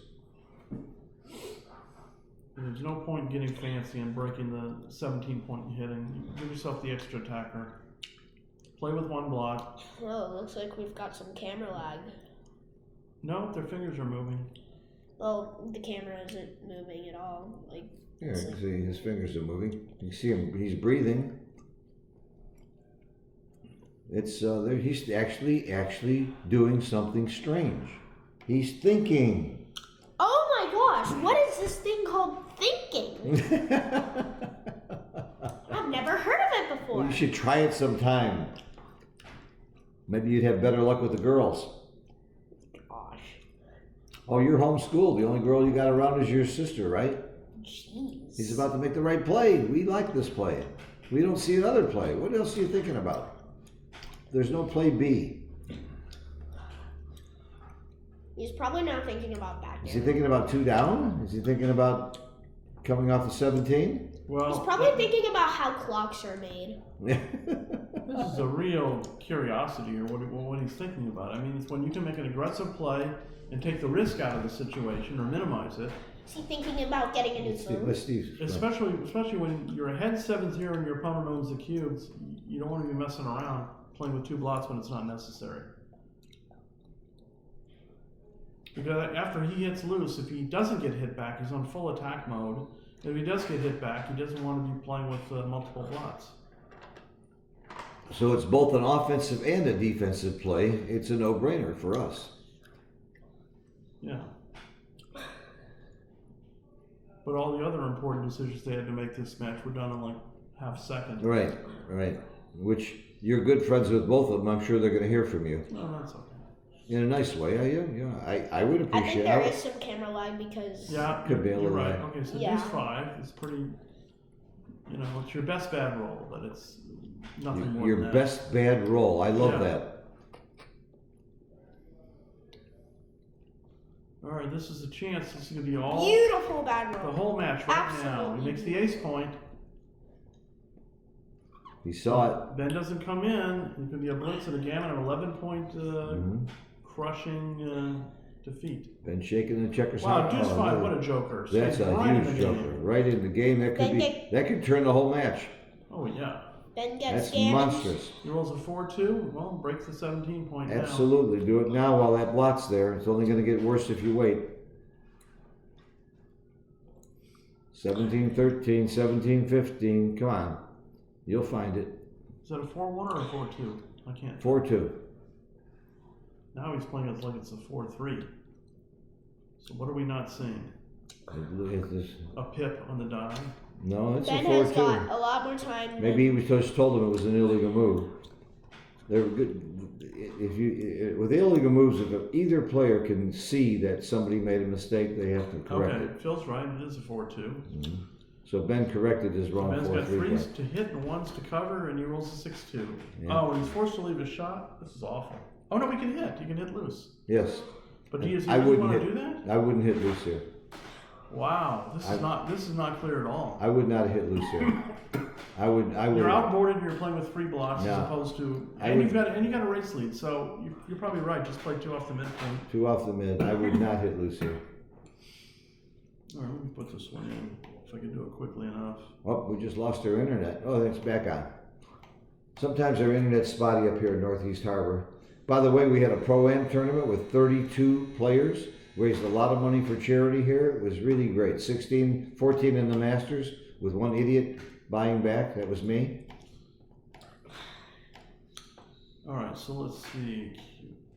There's no point getting fancy and breaking the 17-point hitting. Give yourself the extra attacker. Play with 1 block. Oh, looks like we've got some camera lag. No, their fingers are moving. Well, the camera isn't moving at all. Like, Here, you can see his fingers are moving. You can see him, he's breathing. It's, he's actually doing something strange. He's thinking. Oh my gosh, what is this thing called thinking? I've never heard of it before. Well, you should try it sometime. Maybe you'd have better luck with the girls. Gosh. Oh, you're homeschooled. The only girl you got around is your sister, right? Jeez. He's about to make the right play. We like this play. We don't see another play. What else are you thinking about? There's no play B. He's probably not thinking about back Is he there. thinking about 2 down? Is he thinking about coming off the 17? Well, He's probably thinking about how clocks are made. this is a real curiosity here, what he's thinking about. I mean, it's when you can make an aggressive play and take the risk out of the situation or minimize it, Is he thinking about getting a new phone? Let's Steve. especially when you're ahead 7-0 and your opponent owns the cubes. You don't want to be messing around playing with 2 blots when it's not necessary. Because after he hits loose, if he doesn't get hit back, he's on full attack mode. If he does get hit back, he doesn't want to be playing with multiple blots. So it's both an offensive and a defensive play. It's a no-brainer for us. Yeah. But all the other important decisions they had to make this match were done in like half second. Right. Which you're good friends with both of them. I'm sure they're going to hear from you No, that's okay. in a nice way. I would I think appreciate there it. is some camera lag because Yeah, Could be a you're little right. lag. Okay, so Yeah. these 5 is pretty, it's your best bad roll, but it's nothing more Your than that. best bad roll. I love Yeah. that. All right, this is a chance. This is going to be all beautiful bad the roll. whole match right now. Absolutely. He makes the ace point. He saw it. Ben doesn't come in. It could be a blitz and a gammon, an 11-point crushing defeat. Been shaking the checkers. Wow, out. deuce Oh, 5, no. what a joker. That's Stays a right in the huge game. joker. Right in the game. That could turn the whole match. Oh, yeah. Ben gets That's damaged. monstrous. He rolls a 4-2. Well, breaks the 17-point now. Absolutely. Do it now while that blot's there. It's only going to get worse if you wait. 17-13, 17-15. Come on. You'll find it. Is that a 4-1 or a 4-2? I can't. 4-2. Now he's playing it like it's a 4-3. So what are we not seeing? Look at this. A pip on the die. No, it's Ben a has got 4-2. a lot more time. Maybe he was just told him it was an illegal move. They're good. If you with illegal moves, if either player can see that somebody made a mistake, they have to correct Okay, it. Phil's right. It is a 4-2. So Ben corrected his wrong Ben's got 4-3 3s play. to hit and 1s to cover, and he rolls a 6-2. Yeah. Oh, and he's forced to leave a shot? This is awful. Oh, no, we can hit. You can hit loose. Yes, But does he I really wouldn't want to hit. do that? I wouldn't hit loose here. Wow, this is not clear at all. I would not hit loose here. I would. You're outboarded. You're playing with 3 blocks Yeah. as opposed to, I and would- you got a race lead. So you're probably right. Just play 2 off the midpoint. 2 off the mid. I would not hit loose here. All right, let me put this one in if I can do it quickly enough. Oh, we just lost our internet. Oh, it's back on. Sometimes our internet's spotty up here in Northeast Harbor. By the way, we had a Pro-Am tournament with 32 players. Raised a lot of money for charity here. It was really great. 14 in the Masters with one idiot buying back. That was me. All right, so let's see.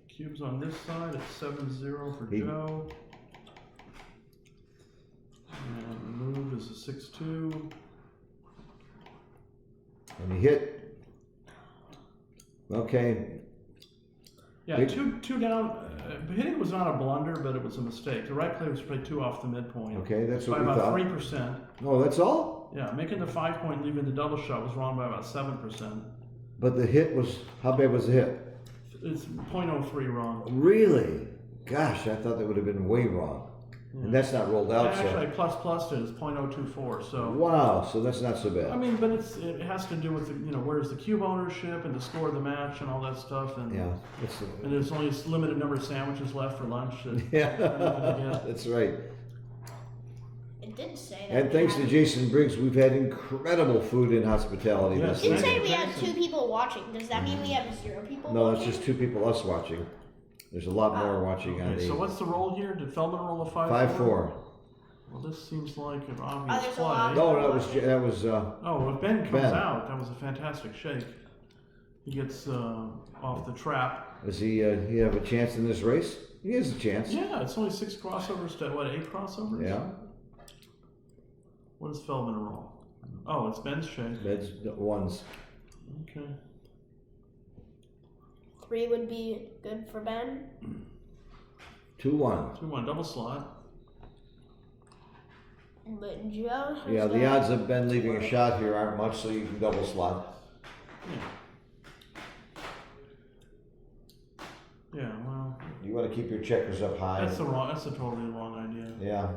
Cubes on this side. It's 7-0 for He- Joe. And the move is a 6-2. And he hit. Okay. Yeah, Big- two down. Hitting was not a blunder, but it was a mistake. The right play was to play 2 off the midpoint. Okay, that's by what we about thought. 3%. Oh, that's all? Yeah, making the 5-point, leaving the double shot was wrong by about 7%. But the hit was, how bad was the hit? It's 0.03 wrong. Really? Gosh, I thought that would have been way wrong. And that's not rolled out, Actually, so. plus it is 0.024. So Wow, so that's not so I bad. mean, but it has to do with where's the cube ownership and the score of the match and all that stuff. And Yeah, it's, and there's only a limited number of sandwiches left for lunch. yeah, that's right. It did say that. And thanks to Jason Briggs, we've had incredible food and hospitality Yes. this It week. said we had 2 people watching. Does that mean we have 0 people No, watching? that's just 2 people us watching. There's a lot more watching on Okay, the so what's the roll here? Did Feldman roll a 5-4? 5-4. Well, this seems like an Oh, obvious there's a play. lot. No, that was Oh, if Ben comes Ben. out, that was a fantastic shake. He gets off the trap. Does he have a chance in this race? He has a chance. Yeah, it's only 6 crossovers to what, 8 crossovers? Yeah. What does Feldman roll? Oh, it's Ben's shake. That's ones. Okay. 3 would be good for Ben. 2-1. 2-1, double slot. But Joe. has Yeah, the got- odds of Ben leaving a shot here aren't much, so you can double slot. Yeah, well, You want to keep your checkers up high. that's a totally wrong idea. Yeah.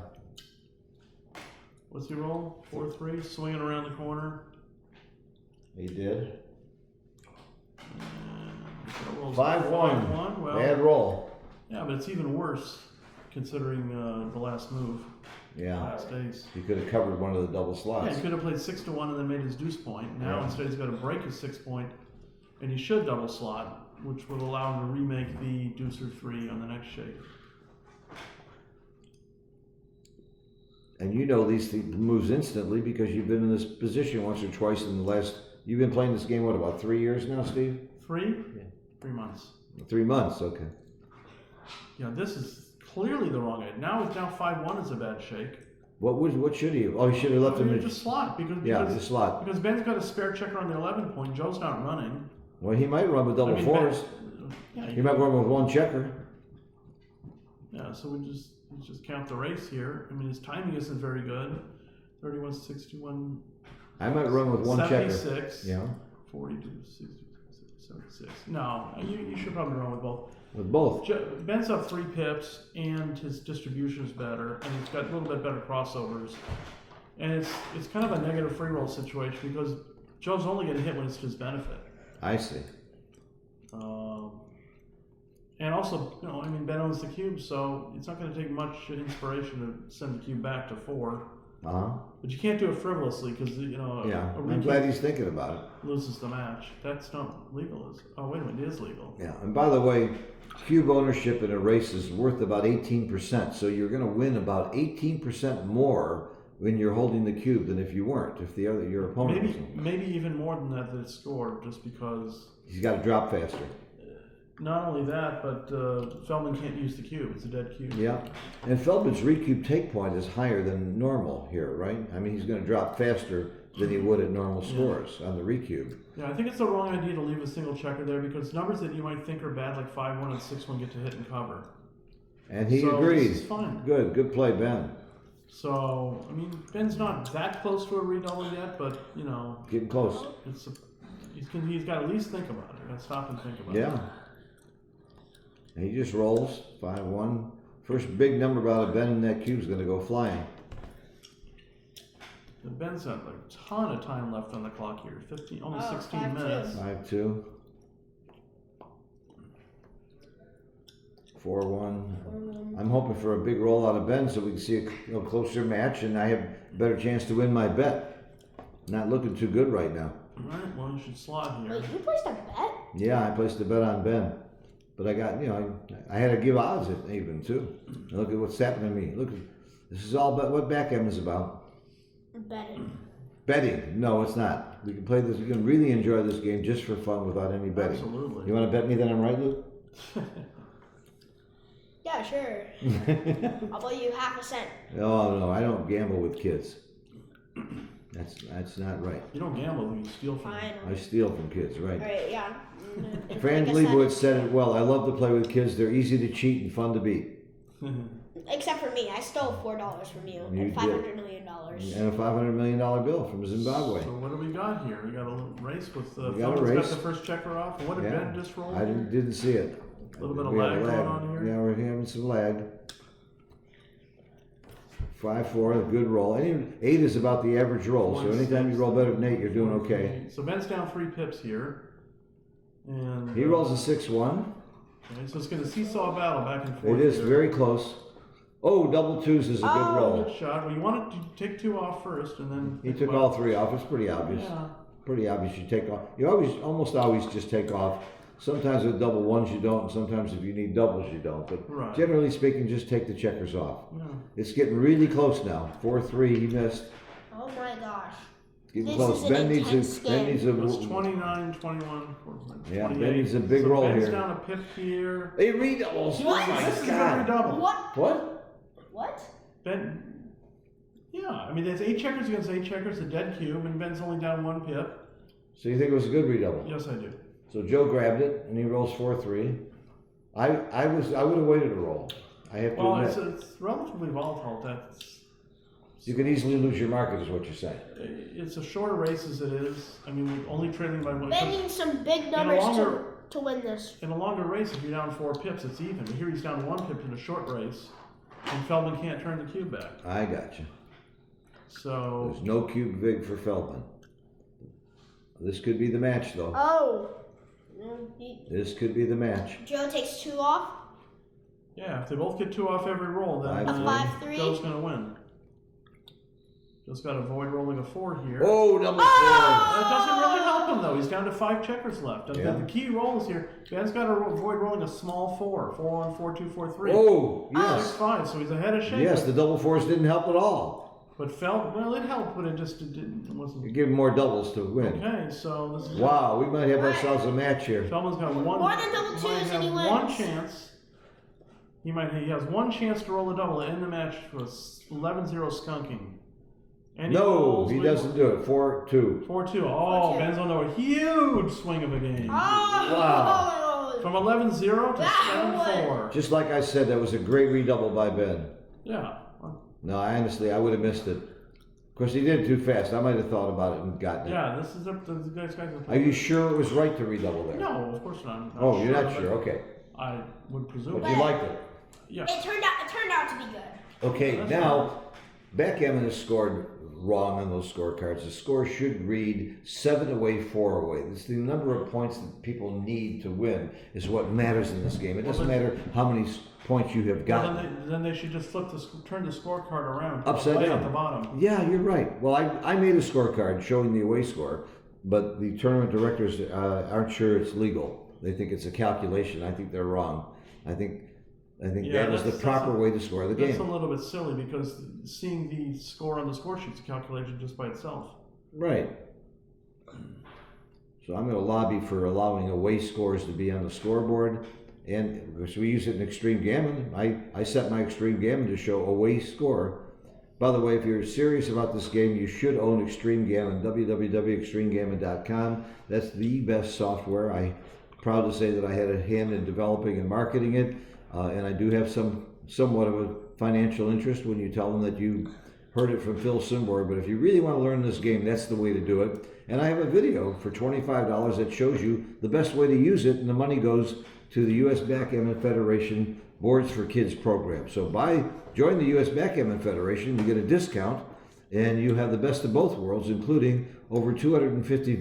What's he roll? 4-3, swinging around the corner. He did. And rolls 5-1. 5-1. Well, Bad roll. yeah, but it's even worse considering the last move, Yeah. last ace. He could have covered one of the double Yeah, slots. he could have played 6-1 and then made his deuce point. Now Yeah. instead he's got to break his 6 point, and he should double slot, which would allow him to remake the deuce or 3 on the next shake. And you know these moves instantly because you've been in this position once or twice in the last. You've been playing this game, what, about 3 years now, Steve? 3? Yeah. 3 months. 3 months, okay. Yeah, this is clearly the wrong idea. Now 5-1 is a bad shake. What should he have? Oh, he should have left him in. Just slot because Yeah, the slot. because Ben's got a spare checker on the 11 point. Joe's not running. Well, he might run with double I mean, fours. Yeah, He might run with one checker. yeah, so we just count the race here. I mean, his timing isn't very good. 31, 61, I might run with one checker. 76, Yeah, 42, 60, 76. No, you should probably run with both. with both. Ben's up 3 pips, and his distribution is better, and he's got a little bit better crossovers. And it's kind of a negative free roll situation because Joe's only going to hit when it's to his benefit. I see. And also, I mean, Ben owns the cube, so it's not going to take much inspiration to send the cube back to 4. Uh huh. But you can't do it frivolously because Yeah, a I'm recube glad he's thinking about it. loses the match. That's not legal, is it? Oh, wait a minute, it is legal. Yeah, and by the way, cube ownership in a race is worth about 18%. So you're going to win about 18% more when you're holding the cube than if you weren't. If your opponent wasn't. Maybe even more than that it's scored, just because. He's got to drop faster. Not only that, but Feldman can't use the cube. It's a dead cube. Yeah, and Feldman's recube take point is higher than normal here, right? I mean, he's going to drop faster than he would at normal scores on the recube. Yeah, I think it's the wrong idea to leave a single checker there because numbers that you might think are bad, like 5-1 and 6-1, get to hit and cover. And he So agreed. this is fine. Good play, Ben. So, I mean, Ben's not that close to a redouble yet, but, Getting close. he's got to at least think about it. Got to stop and think about it. Yeah. And he just rolls 5-1. First big number out of Ben and that cube's going to go flying. And Ben's got a ton of time left on the clock here. Only 16 5-2. minutes. 5-2. 4-1. I'm hoping for a big roll out of Ben so we can see a closer match and I have a better chance to win my bet. Not looking too good right now. All right, well, you should slot here. Wait, you placed a bet? Yeah, I placed a bet on Ben. But I got, I had to give odds even too. Look at what's happening to me. Look, this is all about what backgammon is about. Betting. Betting. No, it's not. We can play this. You can really enjoy this game just for fun without any betting. Absolutely. You want to bet me that I'm right, Luke? Yeah, sure. I'll bet you half a cent. No, I don't gamble with kids. That's not right. You don't gamble, you steal from them. Fine. I steal from kids, right? Alright, yeah. Fran Like I said. Lebowitz said it well. I love to play with kids. They're easy to cheat and fun to beat. Except for me, I stole $4 from you You and $500 million. And a $500 million bill from Zimbabwe. So what do we got here? We got a little race with We got a Feldman's race. got the first checker off. And what did Yeah. Ben just roll? I didn't see it. A little bit of We had lag a going on here. Yeah, we're having some lag. 5-4, a good roll. 8 is about the average roll, so 4 and anytime 6. you roll better than 8, you're doing okay. So Ben's down 3 pips here. And He rolls a 6-1. Okay, so it's going to seesaw battle back and forth. It is here. very close. Oh, double twos is a good Oh, roll. Good shot. Well, you want to take 2 off first, and then He think took about- all 3 off. It's pretty obvious. Yeah. Pretty obvious. You take off. You almost always just take off Sometimes with double ones you don't, and sometimes if you need doubles you don't. But Right. generally speaking, just take the checkers off. Yeah. It's getting really close now. 4-3, he missed. Oh my gosh. It's getting This close. is an Ben needs intense a. Ben game. needs It was a. 29, 21, Yeah, 28. Ben needs a big so roll Ben's here. down a pip here. Hey, redoubles! What? Oh my This is a God! double. What? What? What? Ben, yeah, I mean, there's 8 checkers against 8 checkers, a dead cube, and Ben's only down 1 pip. So you think it was a good redouble? Yes, I do. So Joe grabbed it and he rolls 4-3. I would have waited a roll. I have to Well, admit. it's relatively volatile. That's You could easily lose your market, is what you're saying. it's a shorter race as it is. I mean, we're only trailing by 1. Ben needs some big numbers longer- to win this. In a longer race, if you're down 4 pips, it's even. But here he's down 1 pip in a short race, and Feldman can't turn the cube back. I got you. So There's no cube vig for Feldman. This could be the match, though. Oh. This could be the match. Joe takes 2 off. yeah, if they both get 2 off every roll, then A 5-3? Joe's gonna win. Just got to avoid rolling a 4 here. Oh, double four. That doesn't really help him though. He's down to 5 checkers left. Yeah. The key rolls here. Ben's got to avoid rolling a small 4. 4-1, 4-2, 4-3. Oh, yes. 6-5. So he's ahead of Shea. Yes, the double fours didn't help at all. But well, it helped, but it didn't. It You wasn't. give him more doubles to win. Okay, so this is. Wow, we might have ourselves a match here. Feldman's got one. More than double might twos and he have one wins. chance. He has one chance to roll a double to end the match with 11-0 skunking. And No, rolls he with doesn't do it. 4-2. 4-2. Oh, 4-2. Ben's on a huge swing of a game. Oh. From 11-0 to That 7-4. Just like I said, that was a great redouble by Ben. Yeah. No, honestly, I would have missed it. Of course, he did it too fast. I might have thought about it and gotten it. Yeah, this is the guys. Are you sure it was right to redouble there? No, of course not. I'm not Oh, you're not but sure. Okay. I would presume. But you liked it. Yeah. It turned out to be good. Okay, That's now, backgammon is scored wrong on those scorecards. The score should read 7 away, 4 away. It's the number of points that people need to win is what matters in this game. It doesn't matter how many points you have Well, gotten. then they should just turn the scorecard around. Upside right down. at the bottom. Yeah, you're right. Well, I made a scorecard showing the away score, but the tournament directors aren't sure it's legal. They think it's a calculation. I think they're wrong. I think Yeah, that is the that's proper way to score the That's a game. little bit silly because seeing the score on the score sheet's a calculation just by itself. Right. So I'm going to lobby for allowing away scores to be on the scoreboard. And because we use it in Extreme Gammon, I set my Extreme Gammon to show away score. By the way, if you're serious about this game, you should own Extreme Gammon, www.extremegammon.com. That's the best software. I'm proud to say that I had a hand in developing and marketing it. And I do have somewhat of a financial interest when you tell them that you heard it from Phil Simborg. But if you really want to learn this game, that's the way to do it. And I have a video for $25 that shows you the best way to use it, and the money goes to the U.S. Backgammon Federation Boards for Kids program. So join the U.S. Backgammon Federation, you get a discount, and you have the best of both worlds, including over 250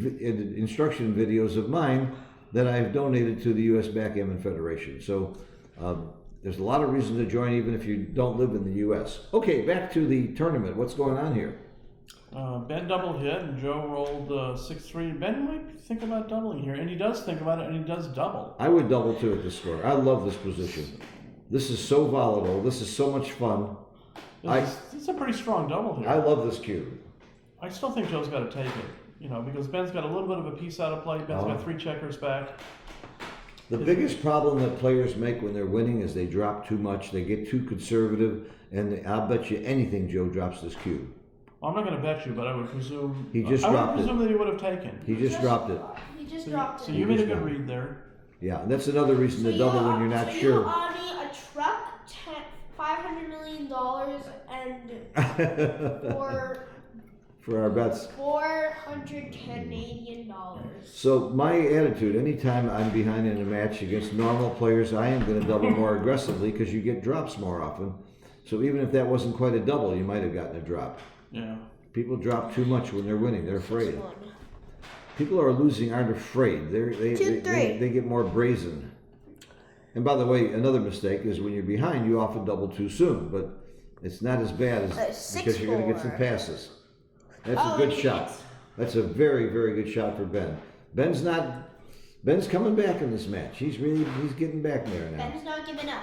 instruction videos of mine that I've donated to the U.S. Backgammon Federation. So there's a lot of reason to join even if you don't live in the U.S. Okay, back to the tournament. What's going on here? Ben double hit and Joe rolled 6-3. Ben might think about doubling here, and he does think about it, and he does double. I would double too at this score. I love this position. This is so volatile. This is so much fun. It's a pretty strong double here. I love this cube. I still think Joe's got to take it, because Ben's got a little bit of a piece out of play. Ben's got 3 checkers back. The biggest problem that players make when they're winning is they drop too much. They get too conservative, and I'll bet you anything Joe drops this cube. Well, I'm not going to bet you, but I would presume. He just I would dropped it. presume that he would have taken. He just dropped it. He just dropped So it. you made a just good dropped it. read there. Yeah, and that's another reason to double when you're not so sure. You owe me a truck, $500 million, and For our bets. $400 Canadian. So my attitude, anytime I'm behind in a match against normal players, I am going to double more aggressively because you get drops more often. So even if that wasn't quite a double, you might have gotten a drop. Yeah. People drop too much when they're winning. They're afraid. People who are losing aren't afraid. They get more brazen. And by the way, another mistake is when you're behind, you often double too soon. But it's not as bad as because you're going to get some passes. That's a good shot. That's a very, very good shot for Ben. Ben's not Ben's coming back in this match. He's getting back there now. Ben's not giving up.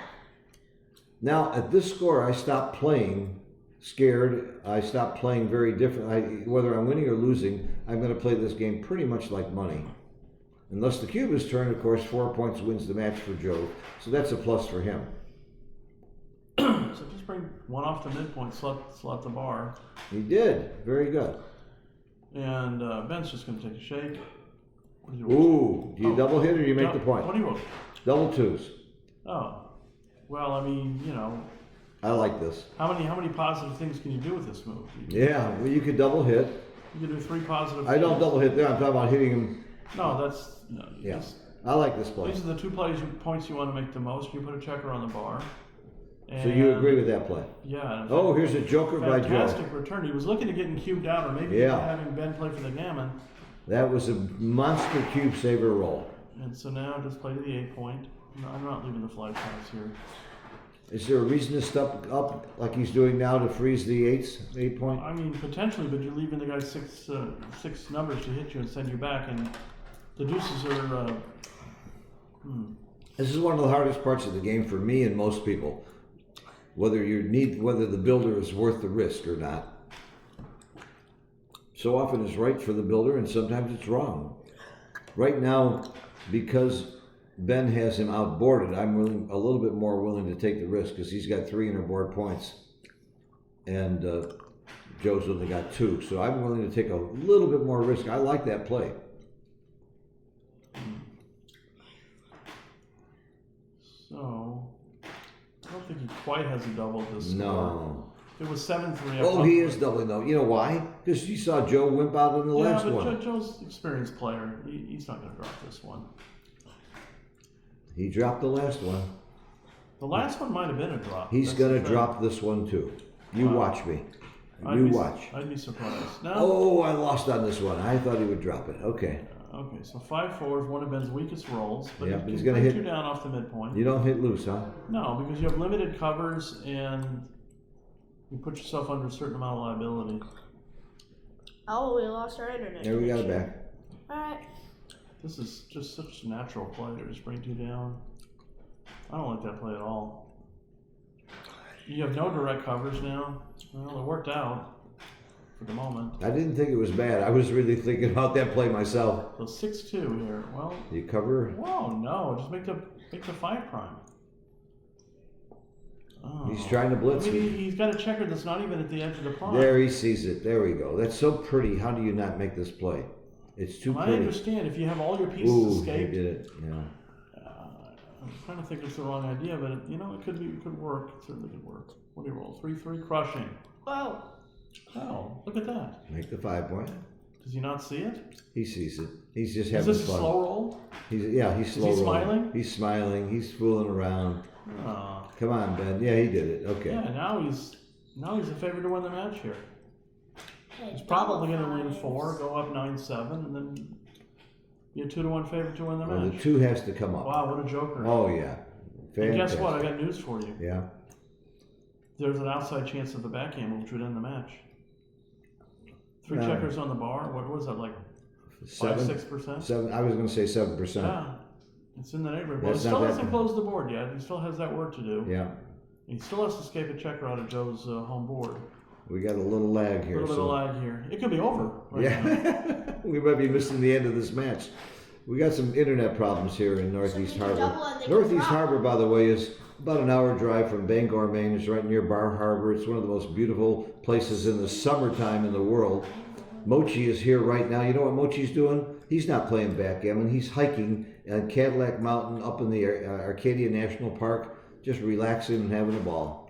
Now, at this score, I stopped playing scared. I stopped playing very different. Whether I'm winning or losing, I'm going to play this game pretty much like money. Unless the cube is turned, of course, 4 points wins the match for Joe. So that's a plus for him. So just bring one off the midpoint, slot the bar. He did. Very good. And Ben's just going to take a shake. What do you Ooh, do you double hit or do you make the point? What do you want? Double twos. Oh. Well, I mean, you know, I like this. how many positive things can you do with this move? Yeah, well, you could double hit. You can do 3 positive I don't things. double hit there. I'm talking about hitting him. No, that's... No, Yeah. I like this play. These are the 2 points you want to make the most. You put a checker on the bar. So you agree with that play? Yeah. and Oh, here's a joker by Joe. fantastic return. He was looking at getting cubed out, or maybe Yeah. having Ben play for the gammon. That was a monster cube saver roll. And so now just play to the 8 point. No, I'm not leaving the flag pass here. Is there a reason to step up like he's doing now to freeze the 8 point? I mean, potentially, but you're leaving the guy six numbers to hit you and send you back, and the deuces are. This is one of the hardest parts of the game for me and most people. Whether the builder is worth the risk or not. So often it's right for the builder and sometimes it's wrong. Right now, because Ben has him outboarded, I'm a little bit more willing to take the risk because he's got 3 interboard points and Joe's only got 2. So I'm willing to take a little bit more risk. I like that play. So, I don't think he quite has a double at this score. No. It was 7-3. Oh, he is doubling though. You know why? Because you saw Joe wimp out in the last but one. Joe's experienced player. He's not going to drop this one. He dropped the last one. The last one might have been a drop. He's That's going the to thing. drop this one too. You Wow. watch me. I'd You be- watch. I'd be surprised. No. Oh, I lost on this one. I thought he would drop it. Okay. Okay, so 5-4 is one of Ben's weakest rolls, but Yeah, he but he's can gonna bring hit- you down off the midpoint. You don't hit loose, huh? No, because you have limited covers and you put yourself under a certain amount of liability. Oh, we lost our internet. There we got it connection. back. Alright. This is just such a natural play to just bring 2 down. I don't like that play at all. You have no direct covers now. Well, it worked out for the moment. I didn't think it was bad. I was really thinking about that play myself. So 6-2 here. Well, You cover. whoa, no, just make the 5 prime. Oh. He's trying to blitz I mean, me. he's got a checker that's not even at the edge of the prime. There he sees it. There we go. That's so pretty. How do you not make this play? It's too I pretty. understand if you have all your pieces Ooh, he escaped. did it. Yeah. I'm trying to think it's the wrong idea, but it could work. It certainly could work. What do you roll? 3-3 crushing. Oh. Oh, look at that. Make the 5 point. Does he not see it? He sees it. He's just Is having this a fun. slow roll? He's slow he rolling. smiling? He's smiling. He's fooling around. Oh. Come on, Ben. Yeah, he did it. Okay. Yeah, now he's a favorite to win the match here. Hey, He's probably double going to win fives. 4, go up 9-7, and then be a 2-1 favorite to win the Well, the match. 2 has to come up. Wow, what a joker. Oh, yeah. And guess Fantastic. what? I got news for you. Yeah. There's an outside chance of the backhand, which would end the match. 3 No. checkers on the bar. What was that, like 5-6%? 7. I was going to say 7%. Yeah, it's in the neighborhood. Well, he That's still not that hasn't bad. closed the board yet. He still has that work to do. Yeah. He still has to escape a checker out of Joe's home board. We got a little lag A here. little bit of lag here. It could be over. Right now. Yeah. We might be missing the end of this match. We got some internet problems here in Northeast So you can double Harbor. and they can Northeast drop. Harbor, by the way, is about an hour drive from Bangor, Maine. It's right near Bar Harbor. It's one of the most beautiful places in the summertime in the world. Mochi is here right now. You know what Mochi's doing? He's not playing backgammon. He's hiking on Cadillac Mountain up in the Arcadia National Park, just relaxing and having a ball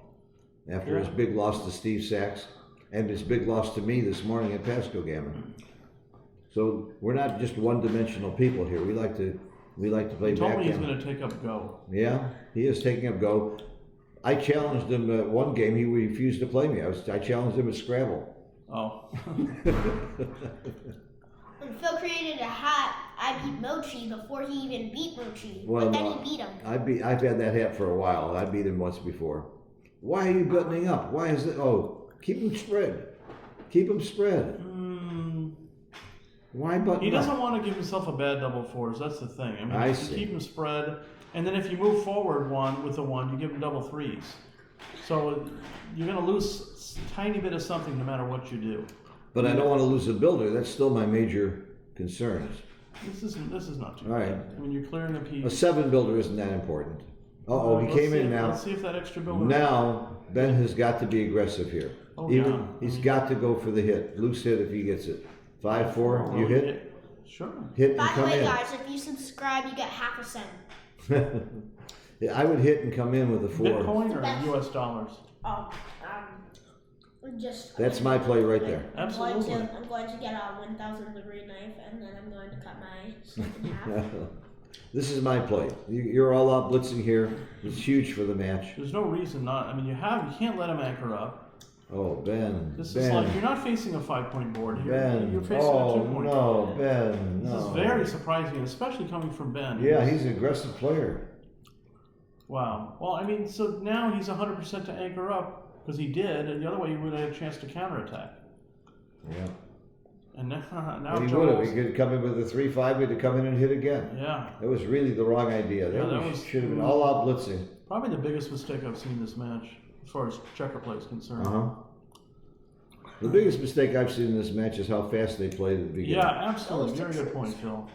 after his big loss to Steve Sachs and his big loss to me this morning at Pasco Gammon. So we're not just one-dimensional people here. We like to play He told me he's backgammon. going to take up Go. Yeah, he is taking up Go. I challenged him at one game. He refused to play me. I challenged him at Scrabble. Oh. When Phil created a hat, I beat Mochi before he even beat Mochi. Well, but then no, he beat him. I've had that hat for a while. I beat him once before. Why are you buttoning up? Why is it? Oh, keep him spread. Keep him spread. Why button He doesn't up? want to give himself a bad double fours. That's the thing. I mean, I you see. keep him spread, and then if you move forward one with the one, you give him double threes. So you're going to lose a tiny bit of something no matter what you do. But I don't want to lose a builder. That's still my major concerns. This is not too All bad. right. I mean, you're clearing a piece. A 7 builder isn't that important. Uh-oh, he Let's came see in if- now. Let's see if that extra builder. Now, Ben has got to be aggressive here. Oh, Even yeah. he's got to go for the hit. Loose hit if he gets it. 5-4, you hit? Sure. Hit and By the come way, in. guys, if you subscribe, you get half a cent. Yeah, I would hit and come in with a 4. Bitcoin or That's- U.S. dollars? Just. That's my play right there. Absolutely. I'm going to get a 1,000 degree knife, and then I'm going to cut my steak in half. This is my play. You're all out blitzing here. It's huge for the match. There's no reason not. I mean, you can't let him anchor up. Oh, Ben. This Ben. is like you're not facing a 5-point board here. Ben. You're facing a Oh, 2-point no, board. Ben. This No. is very surprising, especially coming from Ben. Yeah, he's an aggressive player. Wow. Well, I mean, so now he's 100% to anchor up because he did, and the other way he would have had a chance to counterattack. Yeah. And now And he would have. He Joel's. could come in with a 3-5, but to come in and hit again. Yeah, That was really the wrong idea. Yeah, that was- should have been all out blitzing. probably the biggest mistake I've seen in this match, as far as checker play is concerned. Uh-huh. The biggest mistake I've seen in this match is how fast they played at the beginning. Yeah, absolutely. Very good point, Phil.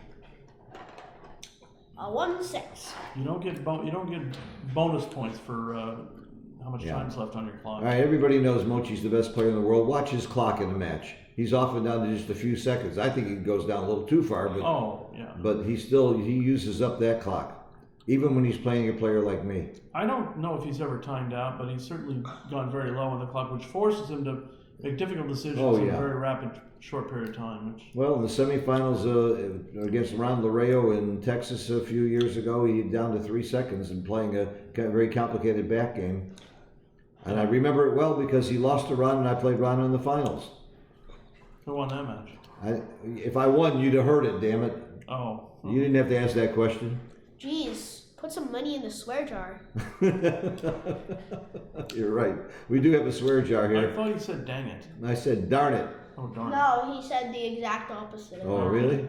A 1-6. You don't get bonus points for how much Yeah. time's left on your clock. All right, everybody knows Mochi's the best player in the world. Watch his clock in a match. He's often down to just a few seconds. I think he goes down a little too far, Oh, yeah. but he uses up that clock, even when he's playing a player like me. I don't know if he's ever timed out, but he's certainly gone very low on the clock, which forces him to make difficult decisions Oh, in yeah. a very rapid, short period of time. Which, Well, in the semifinals against Ron Lareo in Texas a few years ago, he down to 3 seconds and playing a very complicated back game. And I remember it well because he lost to Ron and I played Ron in the finals. who won that match? If I won, you'd have heard it, damn it. Oh. You didn't have to ask that question. Jeez, put some money in the swear jar. You're right. We do have a swear jar I here. thought he said dang it. I said, darn it. Oh, darn. No, he said the exact opposite of Oh, that. really?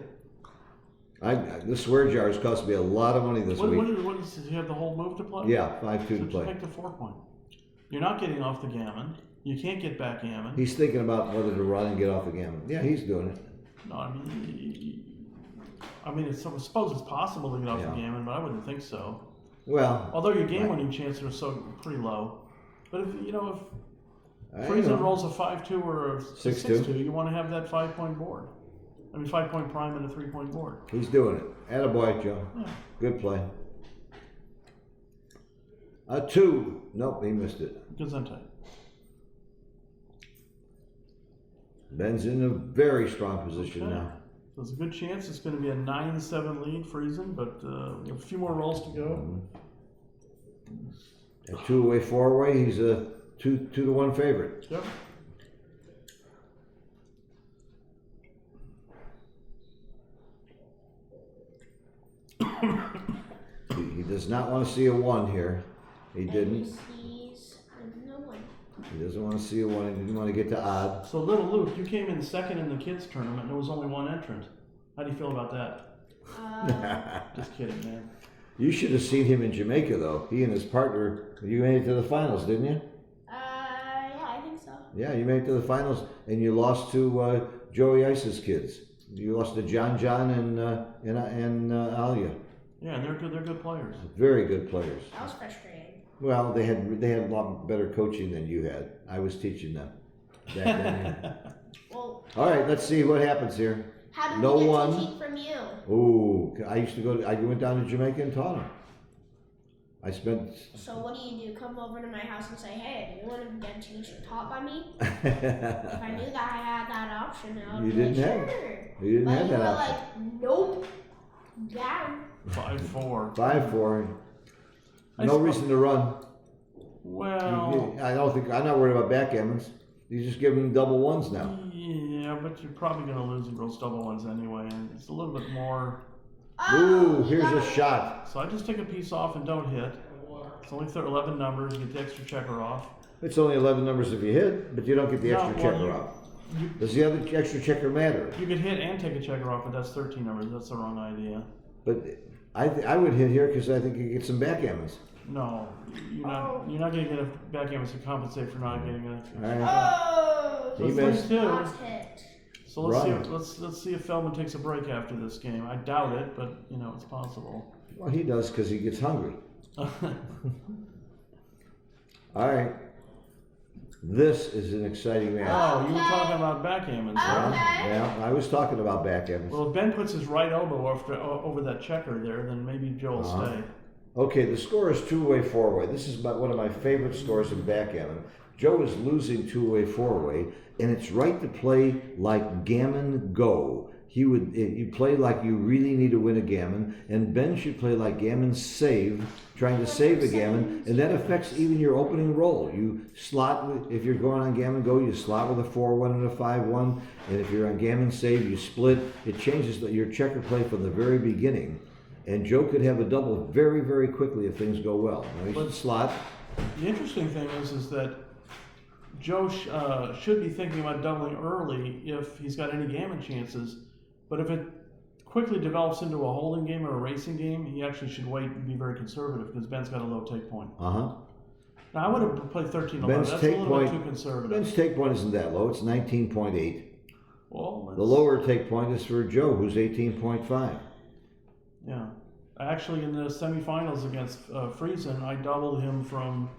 The swear jar has cost me a lot of money this What week. does he have the whole move to play? Yeah, 5-2 So to just play. make the 4-point. You're not getting off the gammon. You can't get back gammon. He's thinking about whether to run and get off the gammon. Yeah, he's doing it. No, I mean, I suppose it's possible to get off Yeah. the gammon, but I wouldn't think so. Well, Although your game-winning chances are so pretty low. But if I Friesen know. rolls a 5-2 or a 6-2. 6-2, you want to have that 5-point board. I mean, 5-point prime and a 3-point board. He's doing it. Attaboy, Joe. Yeah. Good play. A 2. Nope, he missed it. Gesundheit. Ben's in a very strong position Okay. now. So there's a good chance it's going to be a 9-7 lead, Friesen, but we have a few more rolls to go. At 2-away, 4-away, he's a 2-1 favorite. Yep. He does not want to see a 1 here. He didn't. He's no one. He doesn't want to see a 1. He didn't want to get to odd. So, little Luke, you came in second in the kids' tournament, and there was only one entrant. How do you feel about that? Just kidding, man. You should have seen him in Jamaica, though. He and his partner, you made it to the finals, didn't you? Yeah, I think so. Yeah, you made it to the finals, and you lost to Joey Ice's kids. You lost to John and Alia. Yeah, and they're good players. Very good players. That was frustrating. Well, they had a lot better coaching than you had. I was teaching them back then. Well, All right, let's see what happens here. how did No we get one. teaching from you? Ooh, I went down to Jamaica and taught them. I spent. So what do? Come over to my house and say, hey, do you want to get taught by me? If I knew that I had that option, I would You be didn't like, have- sure. You didn't But have you that were option. like, nope, down. 5-4. 5-4. I No suppose- reason to run. Well, I'm not worried about backgammons. You just give them double 1s now. yeah, but you're probably going to lose in those double ones anyway, and it's a little bit more. Ooh, you here's a got- shot. So I just take a piece off and don't hit. It's only 11 numbers. You get the extra checker off. It's only 11 numbers if you hit, but you don't get the extra No, well, checker you- off. Does the other extra checker matter? You could hit and take a checker off, but that's 13 numbers. That's the wrong idea. But I would hit here because I think you get some backgammons. No, you're not going to get a backgammon to compensate for not getting a. All right. Oh, He So missed. 3-2. not hit. So let's Right. see. Let's see if Feldman takes a break after this game. I doubt it, but it's possible. Well, he does because he gets hungry. All right. This is an exciting match. Oh, you were talking about backgammons, right? Yeah, I was talking about backgammons. Well, if Ben puts his right elbow over that checker there, then maybe Joe will stay. Okay, the score is two-way, four-way. This is one of my favorite scores in backgammon. Joe is losing two-way, four-way, and it's right to play like gammon go. You play like you really need to win a gammon, and Ben should play like gammon save, trying to save a gammon, and that affects even your opening roll. You slot, if you're going on gammon go, you slot with a 4-1 and a 5-1, and if you're on gammon save, you split. It changes your checker play from the very beginning. And Joe could have a double very, very quickly if things go well. Now he should slot. The interesting thing is that Joe should be thinking about doubling early if he's got any gammon chances. But if it quickly develops into a holding game or a racing game, he actually should wait and be very conservative because Ben's got a low take point. Uh-huh. Now, I would have played 13-11. Ben's That's a take little bit point- too conservative. Ben's take point isn't that low. It's 19.8. Well, The lower take point is for Joe, who's 18.5. Yeah. Actually, in the semifinals against Friesen, I doubled him from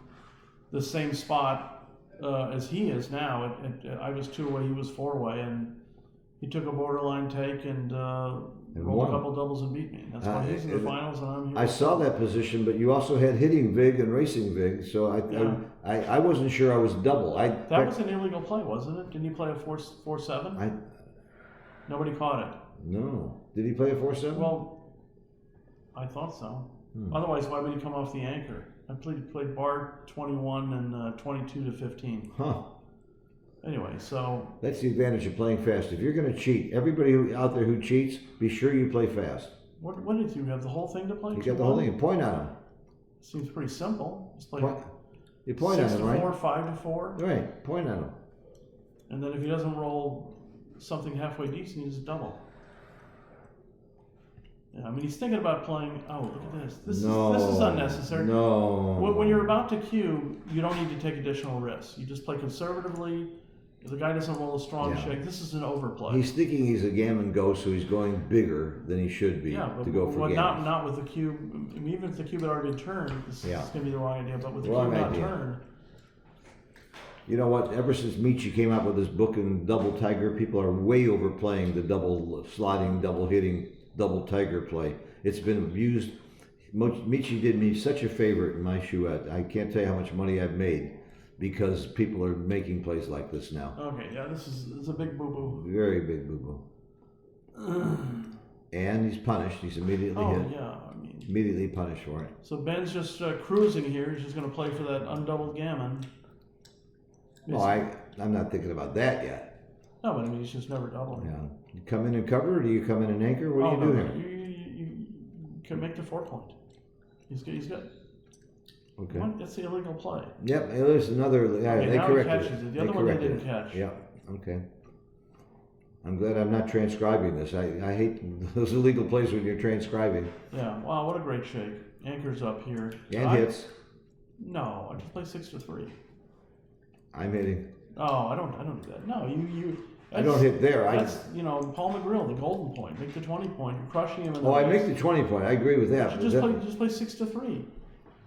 the same spot as he is now. I was 2-way, he was 4-way, and he took a borderline take and rolled won. a couple doubles and beat me. That's why he's in the finals, and I'm here. I saw that position, but you also had hitting vig and racing vig, so I wasn't sure I was double. That was an illegal play, wasn't it? Didn't he play a 4-7? Nobody caught it. No. Did he play a 4-7? Well, I thought so. Otherwise, why would he come off the anchor? I played bar 21 and 22 to 15. Huh. Anyway, so That's the advantage of playing fast. If you're going to cheat, everybody out there who cheats, be sure you play fast. what did you have the whole thing to play? You get the whole 2-1? thing and point on him. Seems pretty simple. Just play You point on 6 him, to right? 4, 5 to 4, Right, point on him. and then if he doesn't roll something halfway decent, he's double. Yeah, I mean he's thinking about playing. Oh, look at this. This is unnecessary. No. When you're about to cube, you don't need to take additional risks. You just play conservatively. If the guy doesn't roll a strong Yeah. shake, this is an overplay. He's thinking he's a gammon go, so he's going bigger than he should be Yeah, to go for gammon. not with the cube. I mean, even if the cube had already been turned, this is going to be the wrong idea. But with the Wrong cube not idea. turned, You know what? Ever since Michi came out with his book in Double Tiger, people are way overplaying the double slotting, double hitting, double tiger play. It's been abused. Michi did me such a favor in my chouette. I can't tell you how much money I've made because people are making plays like this now. okay, yeah, this is a big boo boo. Very big boo boo. And he's punished. He's immediately Oh hit. yeah, I mean, Immediately punished for it. so Ben's just cruising here. He's just going to play for that undoubled gammon. Well, I'm not thinking about that yet. No, but I mean, he's just never doubling. Yeah. You come in and cover, or do you come in and anchor? What do you do here? You can make the 4 point. He's good. Okay. What? That's the illegal play. Yep, there's another. Yeah, Okay, they now he corrected catches it. The They other one they corrected didn't catch. Yeah. Okay. I'm glad I'm not transcribing this. I hate those illegal plays when you're transcribing. Yeah. Wow, what a great shake. Anchor's up here. And hits. No, I just play 6 to 3. I'm hitting. Oh, I don't do that. No, you. I don't hit there. That's Paul McGrill, the golden point. Make the 20 point. You're crushing him in the I face. make the 20 point. I agree with that. You but just play 6 to 3.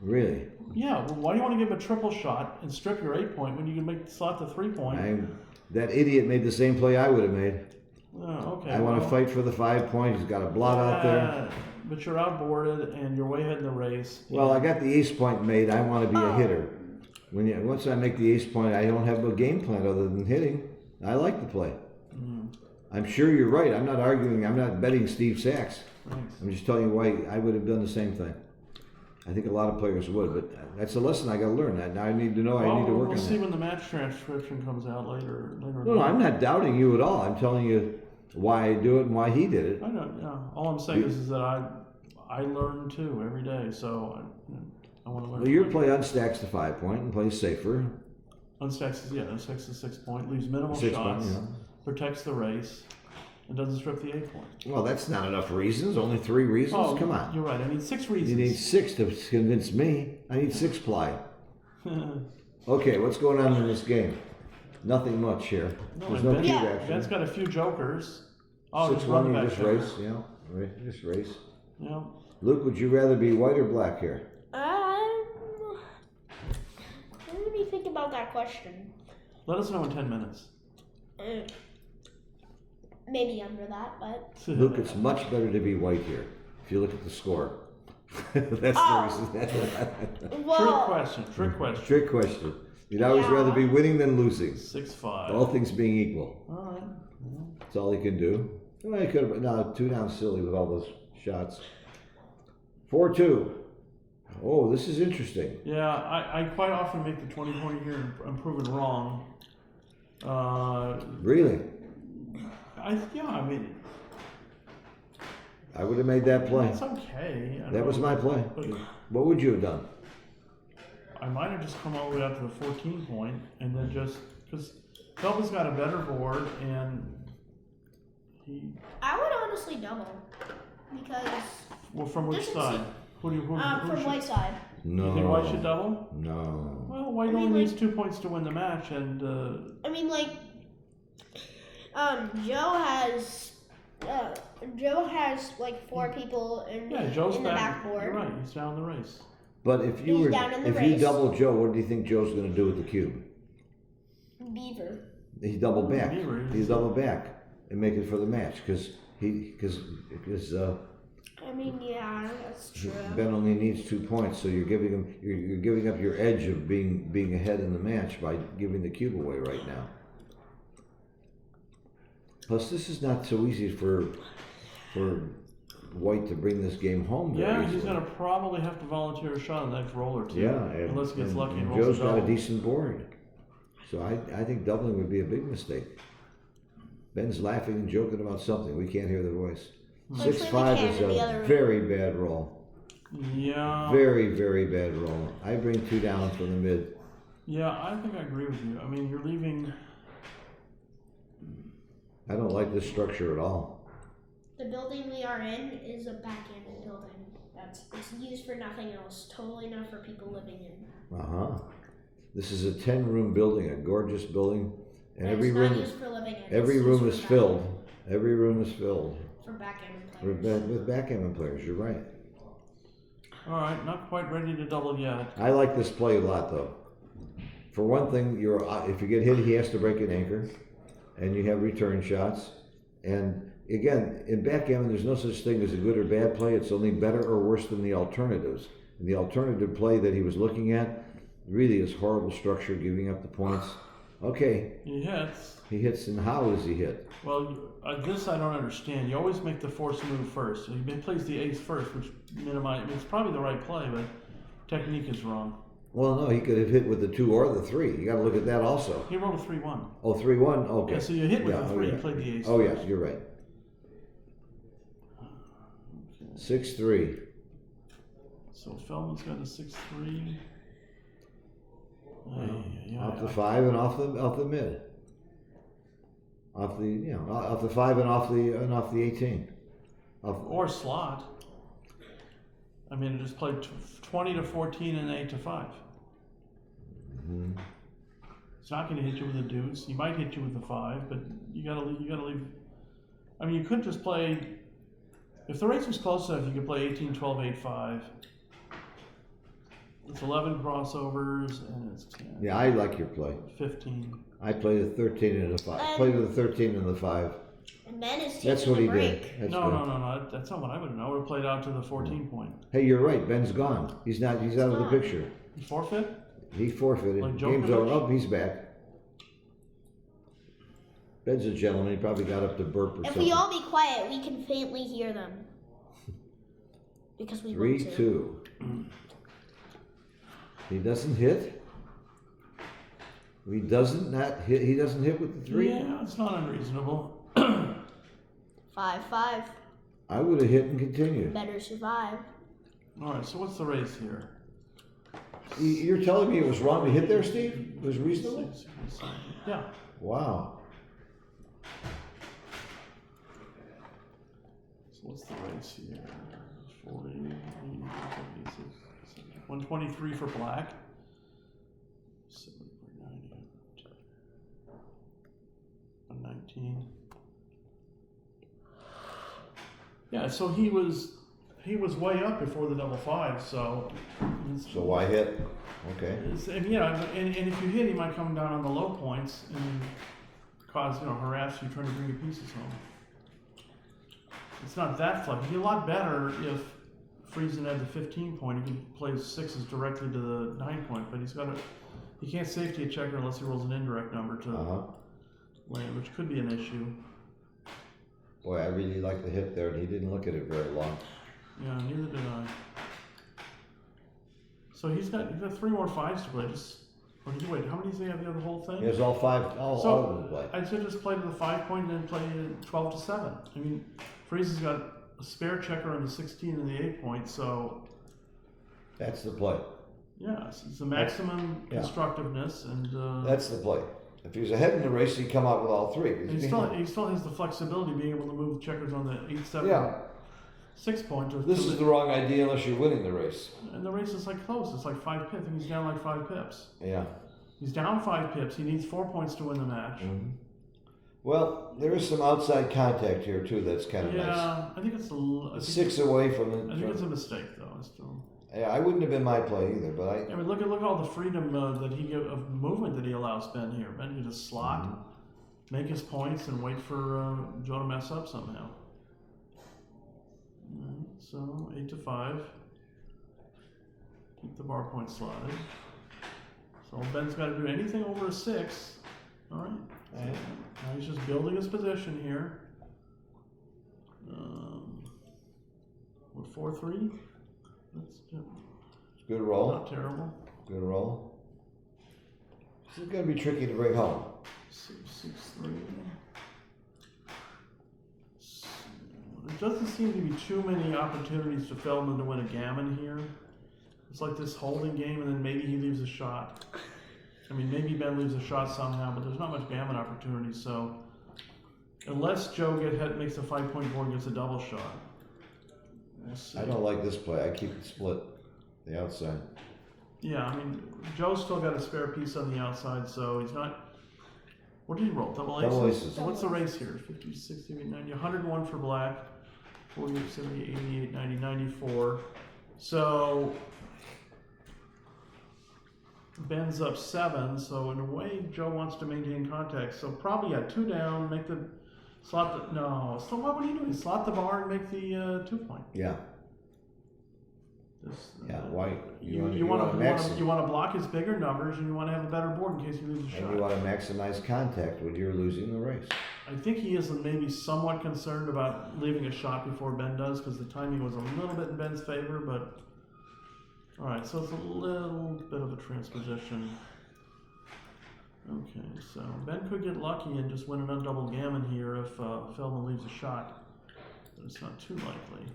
Really? Yeah. Well, why do you want to give him a triple shot and strip your 8 point when you can make the slot to 3 point? That idiot made the same play I would have made. Oh, okay. I want to fight for the 5 point. He's got a blot out there. But you're outboarded and you're way ahead in the race. Well, I got the ace point made. I want to be a hitter. Once I make the ace point, I don't have a game plan other than hitting. I like the play. I'm sure you're right. I'm not arguing. I'm not betting Steve Sachs. Thanks. I'm just telling you why I would have done the same thing. I think a lot of players would, but that's a lesson I got to learn. Now I need to know. I need to work we'll on see that. when the match transcription comes out later. No, I'm not doubting you at all. I'm telling you why I do it and why he did it. I know. Yeah. All I'm saying is that I learn too every day. So I want to learn. Well, your play unstacks the 5 point and plays safer. unstacks the 6 point, leaves minimal 6 shots, point, yeah. protects the race, and doesn't strip the 8 point. Well, that's not enough reasons. Only 3 reasons. Come on. You're right. I need 6 reasons. You need 6 to convince me. I need 6 ply. Okay, what's going on in this game? Nothing much here. There's no Ben- cube Yeah. action. Ben's got a few jokers. Oh, 6 just 1, run you back just checker. race. Yeah, right, just race. Yeah. Luke, would you rather be white or black here? Let me think about that question. Let us know in 10 minutes. Maybe under that, but Luke, it's much better to be white here. If you look at the score. That's Oh. the reason. well, Trick question. Trick question. You'd always Yeah. rather be winning than losing. 6-5. All things being equal. All right. That's all he can do. Well, he could have, no, 2 down silly with all those shots. 4-2. Oh, this is interesting. Yeah, I quite often make the 20 point here and I'm proven wrong. Really? I mean, I would have made that play. it's okay. I That was don't- my play. But What would you have done? I might have just come all the way out to the 14 point and then just because Felton's got a better board and he I would honestly double because from which Doesn't side? seem- Who from should, white side. No. You think White should double? No. Well, White I mean, only like- needs 2 points to win the match, and I mean, like, Joe has like 4 people in yeah, Joe's in the back. backboard. You're right, he's down the race. But if you He's were, down in the if you race. double Joe, what do you think Joe's going to do with the cube? Beaver. He double back. Beaver, He double back and make it for the match because I mean, yeah, that's true. Ben only needs 2 points, so you're giving him you're giving up your edge of being ahead in the match by giving the cube away right now. Plus, this is not so easy for White to bring this game home. very Yeah, he's easily. gonna probably have to volunteer a shot on the next roll or two. Yeah, unless he gets lucky and and rolls Joe's a got a double. decent board, so I think doubling would be a big mistake. Ben's laughing and joking about something. We can't hear the voice. Hopefully we 6-5 can is in the a other room. very bad roll. Yeah, Very, very bad roll. I bring 2 down from the mid. yeah, I think I agree with you. I mean, you're leaving. I don't like this structure at all. The building we are in is a backgammon building. It's used for nothing else. Totally not for people living in. This is a 10-room building, a gorgeous building, and And every it's not room used for living in. every It's room used is for filled. Every room is filled For backgammon with, players. with backgammon players. You're right. All right, not quite ready to double yet. I like this play a lot, though. For one thing, if you get hit, he has to break an anchor, and you have return shots. And again, in backgammon, there's no such thing as a good or bad play. It's only better or worse than the alternatives. And the alternative play that he was looking at really is horrible structure, giving up the points. Okay, He hits. he hits, and how does he hit? Well, this I don't understand. You always make the force move first. So he plays the ace first, which minimizes. I mean, it's probably the right play, but technique is wrong. Well, no, he could have hit with the 2 or the 3. You got to look at that also. He rolled a 3-1. Oh, 3-1. Okay. Yeah, so you hit with Yeah, the oh, 3. yeah. You played the ace. Oh, first. yes, you're right. 6-3. So Feldman's got a 6-3. Off the 5 and off the mid. Off the 5 and off the 18. Or slot. I mean, it just played 20 to 14 and 8 to 5. Mhm. It's not going to hit you with a deuce. He might hit you with a 5, but you gotta leave. I mean, you could just play. If the race was close enough, you could play 18, 12, 8, 5. It's 11 crossovers and it's 10. Yeah, I like your play. 15. I played a 13 and a 5. Played with a 13 and the 5. And Ben is taking That's what a he break. did. That's No, good. no. That's not what I would have done. I would have played out to the 14 point. Hey, you're right. Ben's gone. He's not. He's out of the gone. picture. You forfeit? He forfeited. Like Game's Djokovic? over. Oh, he's back. Ben's a gentleman. He probably got up to burp or If something. we all be quiet, we can faintly hear them. Because we want to. 3-2. He doesn't hit. He doesn't not hit. He doesn't hit with the 3. Yeah, it's not unreasonable. 5-5. I would have hit and continued. Better survive. All right, so what's the race here? You're telling me it was wrong to hit there, Steve? It was reasonable? Yeah. Wow. So what's the race here? 40, 123 for black. 70.90. 119. Yeah, so he was way up before the double five, so. So why hit? Okay. And if you hit, he might come down on the low points and cause harass you trying to bring your pieces home. It's not that flexible. It'd be a lot better if Friesen had the 15 point. He could play sixes directly to the 9 point, but he can't safety a checker unless he rolls an indirect number to land, which could be an issue. Boy, I really like the hit there, and he didn't look at it very long. Yeah, neither did I. So he's got 3 more fives to play. Wait, how many does he have the whole thing? He has all five, all of them play. I'd say just play to the 5 point and then play 12 to 7. I mean, Friesen's got a spare checker on the 16 and the 8 point, so. That's the play. Yeah, it's the maximum constructiveness, and. That's the play. If he was ahead in the race, he'd come out with all 3. He still has the flexibility being able to move checkers on the 8, 7, Yeah. 6 point. This is the wrong idea unless you're winning the race. And the race is like close. It's like 5 pips. I think he's down like 5 pips. Yeah. He's down 5 pips. He needs 4 points to win the match. Mm-hmm. Well, there is some outside contact here too. That's kind of nice. Yeah, I think it's a. 6 away from the. I think it's a mistake though. Still. Yeah, I wouldn't have been my play either, but I mean, look at all the freedom that he of movement that he allows Ben here. Ben can just slot, make his points, and wait for Joe to mess up somehow. All right, so 8 to 5. Keep the bar point slotted. So Ben's got to do anything over a 6. All right. Now he's just building his position here. What 4-3? That's good roll. not terrible. Good roll. This is going to be tricky to bring home. 6-3. There doesn't seem to be too many opportunities for Feldman to win a gammon here. It's like this holding game, and then maybe he leaves a shot. I mean, maybe Ben leaves a shot somehow, but there's not much gammon opportunity. So, unless Joe makes a 5 point board and gets a double shot. We'll see. I don't like this play. I keep it split, the outside. Yeah, I mean, Joe's still got a spare piece on the outside, so he's not. What did he roll? Double aces? Double aces. So what's the race here? 50, 60, 90, 101 for black, 40, 70, 88, 90, 94. So Ben's up 7, so in a way, Joe wants to maintain contact. So probably 2 down, make the slot. So what are you doing? Slot the bar and make the 2 point. Yeah. Yeah, white. You want to block his bigger numbers, and you want to have a better board in case you lose a shot. And you want to maximize contact when you're losing the race. I think he is maybe somewhat concerned about leaving a shot before Ben does, because the timing was a little bit in Ben's favor, but all right, so it's a little bit of a transposition. Okay, so Ben could get lucky and just win an undouble gammon here if Feldman leaves a shot, but it's not too likely.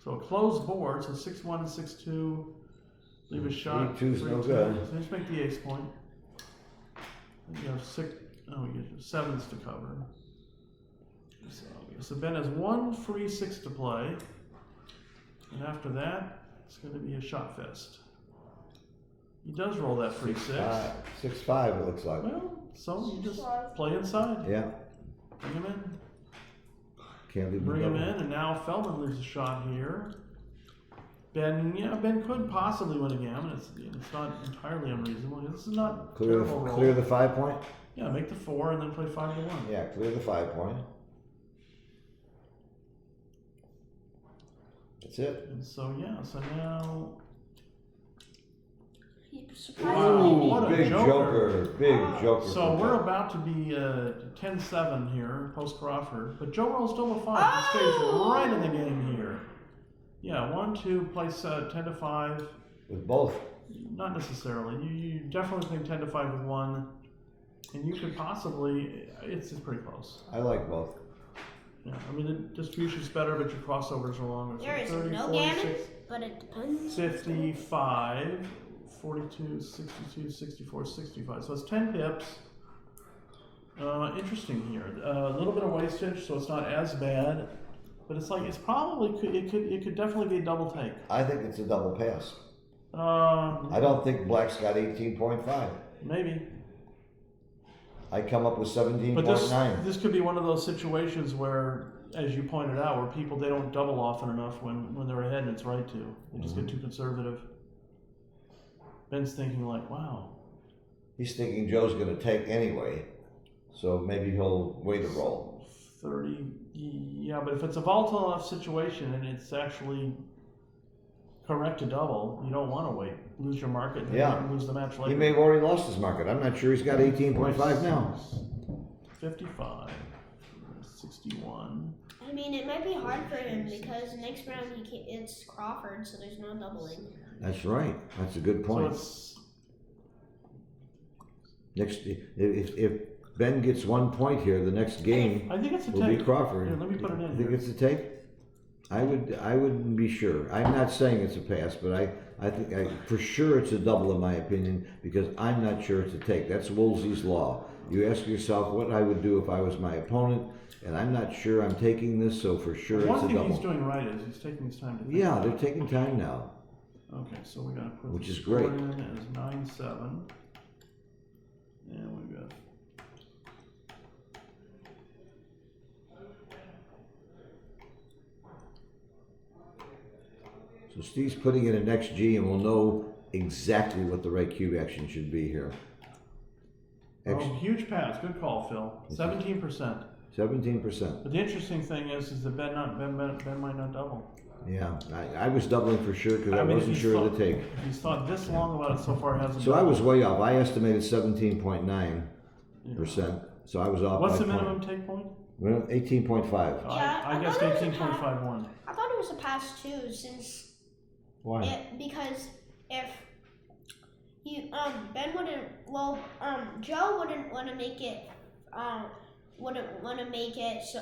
So a closed board, so 6-1 and 6-2, leave a shot. 3-2's no good. So just make the ace point. And you have 7s to cover. So Ben has 1 free 6 to play, and after that, it's going to be a shot fest. He does roll that free 6. 6-5, it looks like. Well, so you just play inside. Yeah. Bring him in. Can't leave Bring him in, and now Feldman leaves a shot here. Ben could possibly win a gammon. It's not entirely unreasonable. This is not Clear the 5 point? Yeah, make the 4 and then play 5 to 1. Yeah, clear the 5 point. That's it. And so now. Surprisingly, what a big joker. Big joker. So we're about to be 10-7 here, post Crawford. But Joe rolls double 5. He stays right in the game here. Yeah, 1-2, place 10-5. With both. Not necessarily. You definitely think 10-5 with 1. And you could possibly, it's pretty close. I like both. Yeah, I mean, the distribution's better, but your crossovers are longer. there is 30, no 40, gammon, but it depends. 55, 42, 62, 64, 65. So it's 10 pips. Interesting here. A little bit of wastage, so it's not as bad. But it's like, it's probably, it could definitely be a double take. I think it's a double pass. I I don't think black's got 18.5. Maybe. I come up with But 17.9. this could be one of those situations where, as you pointed out, where people, they don't double often enough when they're ahead and it's right to. They just get too conservative. Ben's thinking like, wow. He's thinking Joe's going to take anyway, so maybe he'll wait a roll. 30, yeah, but if it's a volatile enough situation and it's actually correct to double, you don't want to wait. Lose your market and Yeah. then lose the match later. He may have already lost his market. I'm not sure he's got 18.5 now. 55, 61. I mean, it might be hard for him because next round it's Crawford, so there's no doubling. That's right. That's a good So point. it's, Next, if Ben gets 1 point here, the next game I think it's a will be take. Crawford. Here, let me put it in You think here. it's a take? I wouldn't be sure. I'm not saying it's a pass, but I think for sure it's a double in my opinion because I'm not sure it's a take. That's Woolsey's law. You ask yourself what I would do if I was my opponent, and I'm not sure I'm taking this, so for sure One it's a thing double. he's doing right is he's taking his time to think Yeah, about they're it. taking time now. Okay, so we gotta put Which the is score great. in as 9-7. And we got So Steve's putting in an XG, and we'll know exactly what the right cube action should be here. huge pass. Good call, Phil. 17%. 17%. But the interesting thing is that Ben might not double. Yeah, I was doubling for sure because I mean, if wasn't he's sure of thought- the take. If he's thought this long about it so far, hasn't. So I doubled. was way off. I estimated 17.9%. So I was off What's by the point. minimum take point? Well, 18.5. Yeah, I I guessed thought it was a 18.51. I thought it was a pass too, since Why? because if you Ben wouldn't Joe wouldn't want to make it so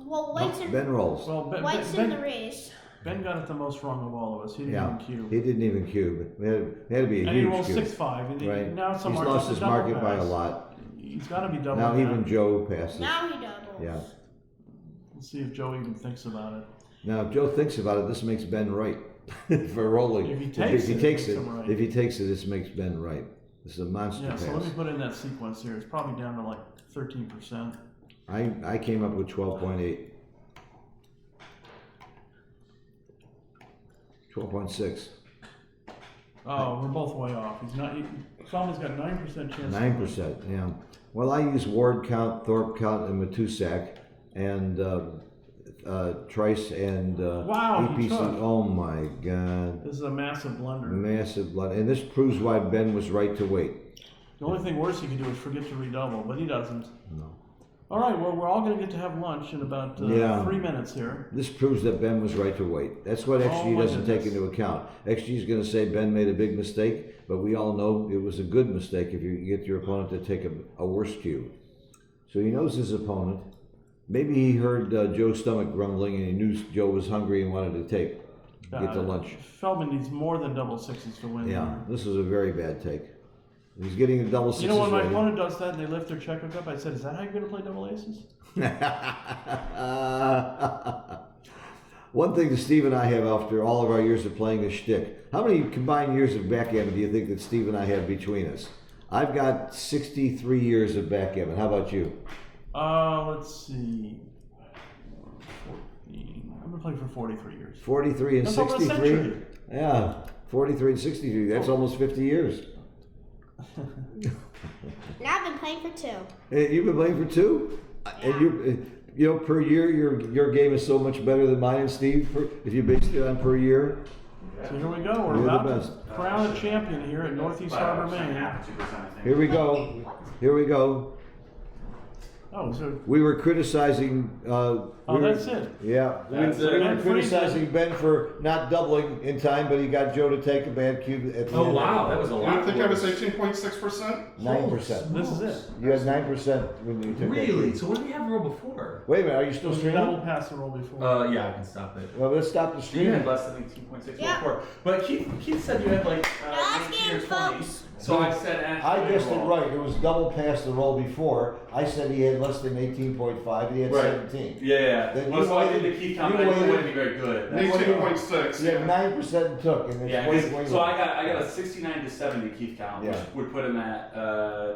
White's in Ben rolls. Well, White's in the race. Ben got it the most wrong of all of us. He didn't Yeah, even cube. he didn't even cube. It had to be a And he huge rolls cube. 6-5. And Right. Now it's a He's market. lost it's a his double market by a pass. lot. He's got to be double. Now even Joe passes. Now he doubles. Yeah. Let's see if Joe even thinks about it. Now if Joe thinks about it, this makes Ben right for rolling. If he takes if he it, takes it it, makes him right. if he takes it, this makes Ben right. This is a monster Yeah, pass. so let me put in that sequence here. It's probably down to like 13%. I came up with 12.8. 12.6. Oh, we're both way off. He's not. Feldman's got 9% chance. 9%, yeah. Well, I use Ward count, Thorpe count, and Matusak, and Trice and Wow, he EPC. took. Oh my God. This is a massive blunder. Massive blood. And this proves why Ben was right to wait. The only thing worse he could do is forget to redouble, but he doesn't. No. All right, well, we're all going to get to have lunch in about Yeah. 3 minutes here. This proves that Ben was right to wait. That's what XG my doesn't take goodness. into account. XG is going to say Ben made a big mistake, but we all know it was a good mistake if you get your opponent to take a worse cue. So he knows his opponent. Maybe he heard Joe's stomach grumbling and he knew Joe was hungry and wanted to get to lunch. Feldman needs more than double sixes to win. Yeah, this is a very bad take. He's getting a double sixes. You know, when my ready. opponent does that and they lift their checkers up, I said, is that how you're going to play double aces? One thing that Steve and I have after all of our years of playing a shtick, how many combined years of backgammon do you think that Steve and I have between us? I've got 63 years of backgammon. How about you? Let's see. 14. I've been playing for 43 years. 43 and That's over a 63? century. Yeah, 43 and 63. That's almost 50 years. And I've been playing for 2. And you've been playing for 2? And you know, per year, your game is so much better than mine and Steve, if you based it on per year. So here we go. We're You're the about best. to crown a champion here at Northeast Harbor, Maine. Here we go. Here we go. Oh, so We were criticizing. that's it. Yeah, That's we it. were And criticizing Ben for not doubling in time, but he got Joe to take a bad cube at the Oh end. wow, that was a lot. I think I was worse. 18.6%. 9%. This is it. You had 9% when you took that Really? cube. So what did we have roll before? Wait a minute, are you still Double streaming? pass the roll before. Yeah, I can stop it. Well, let's stop the So you had streaming. less than 18.6 Yeah. before. But Keith said you had like Last 19 or game, 20. folks. So I said I guessed it right. It was double past the roll before. I said he had less than 18.5. He had Right. 17. Yeah. Then Well, you so I waited- did the Keith count. you I knew it waited- wouldn't be very good. That's 18.6. He had 9% and took, and it's Yeah, way, 'cause- way so more. I got a 69 to 70 Keith count, Yeah. which would put him at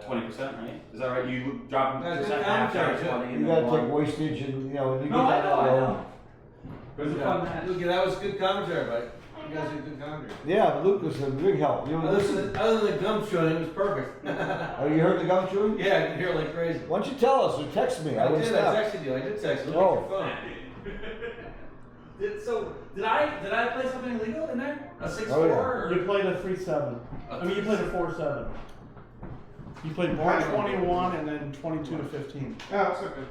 20%, right? Is that right? You drop him That's percent good after commentary, 20 You and gotta then take one. wastage and, you know, and you No, get I that know, I low. know. It was a fun match. Look, that was good commentary, buddy. You guys did good commentary. Yeah, but Luke was a big help. You Other than the gum chewing, it was perfect. Oh, you heard the gum chewing? Yeah, I could hear it like crazy. Why don't you tell us or text me? I wouldn't did. stop. I texted you. I did text you. Oh. Look at your phone. Did I play something illegal in there? A 6-4 Oh, yeah. or? You played a 3-7. I mean, you played a 4-7. You played 121 and then 22 to 15. Yeah, that's okay.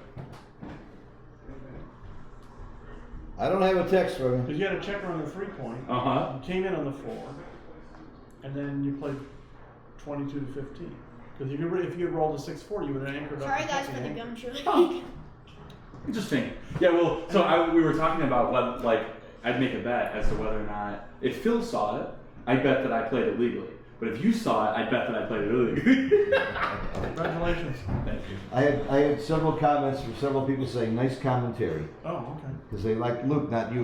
I don't have a text from him. Because you had a checker on the 3-point. Uh-huh. You came in on the 4, and then you played 22 to 15. Because if you had rolled a 6-4, you would have anchored up. Sorry and guys kept for the anchor. gum chewing. Oh. Interesting. Yeah, well, so we were talking about what, like, I'd make a bet as to whether or not, if Phil saw it, I bet that I played it legally. But if you saw it, I bet that I played it illegally. Congratulations. Thank you. I had several comments from several people saying nice commentary Oh, okay. because they like Luke, not you.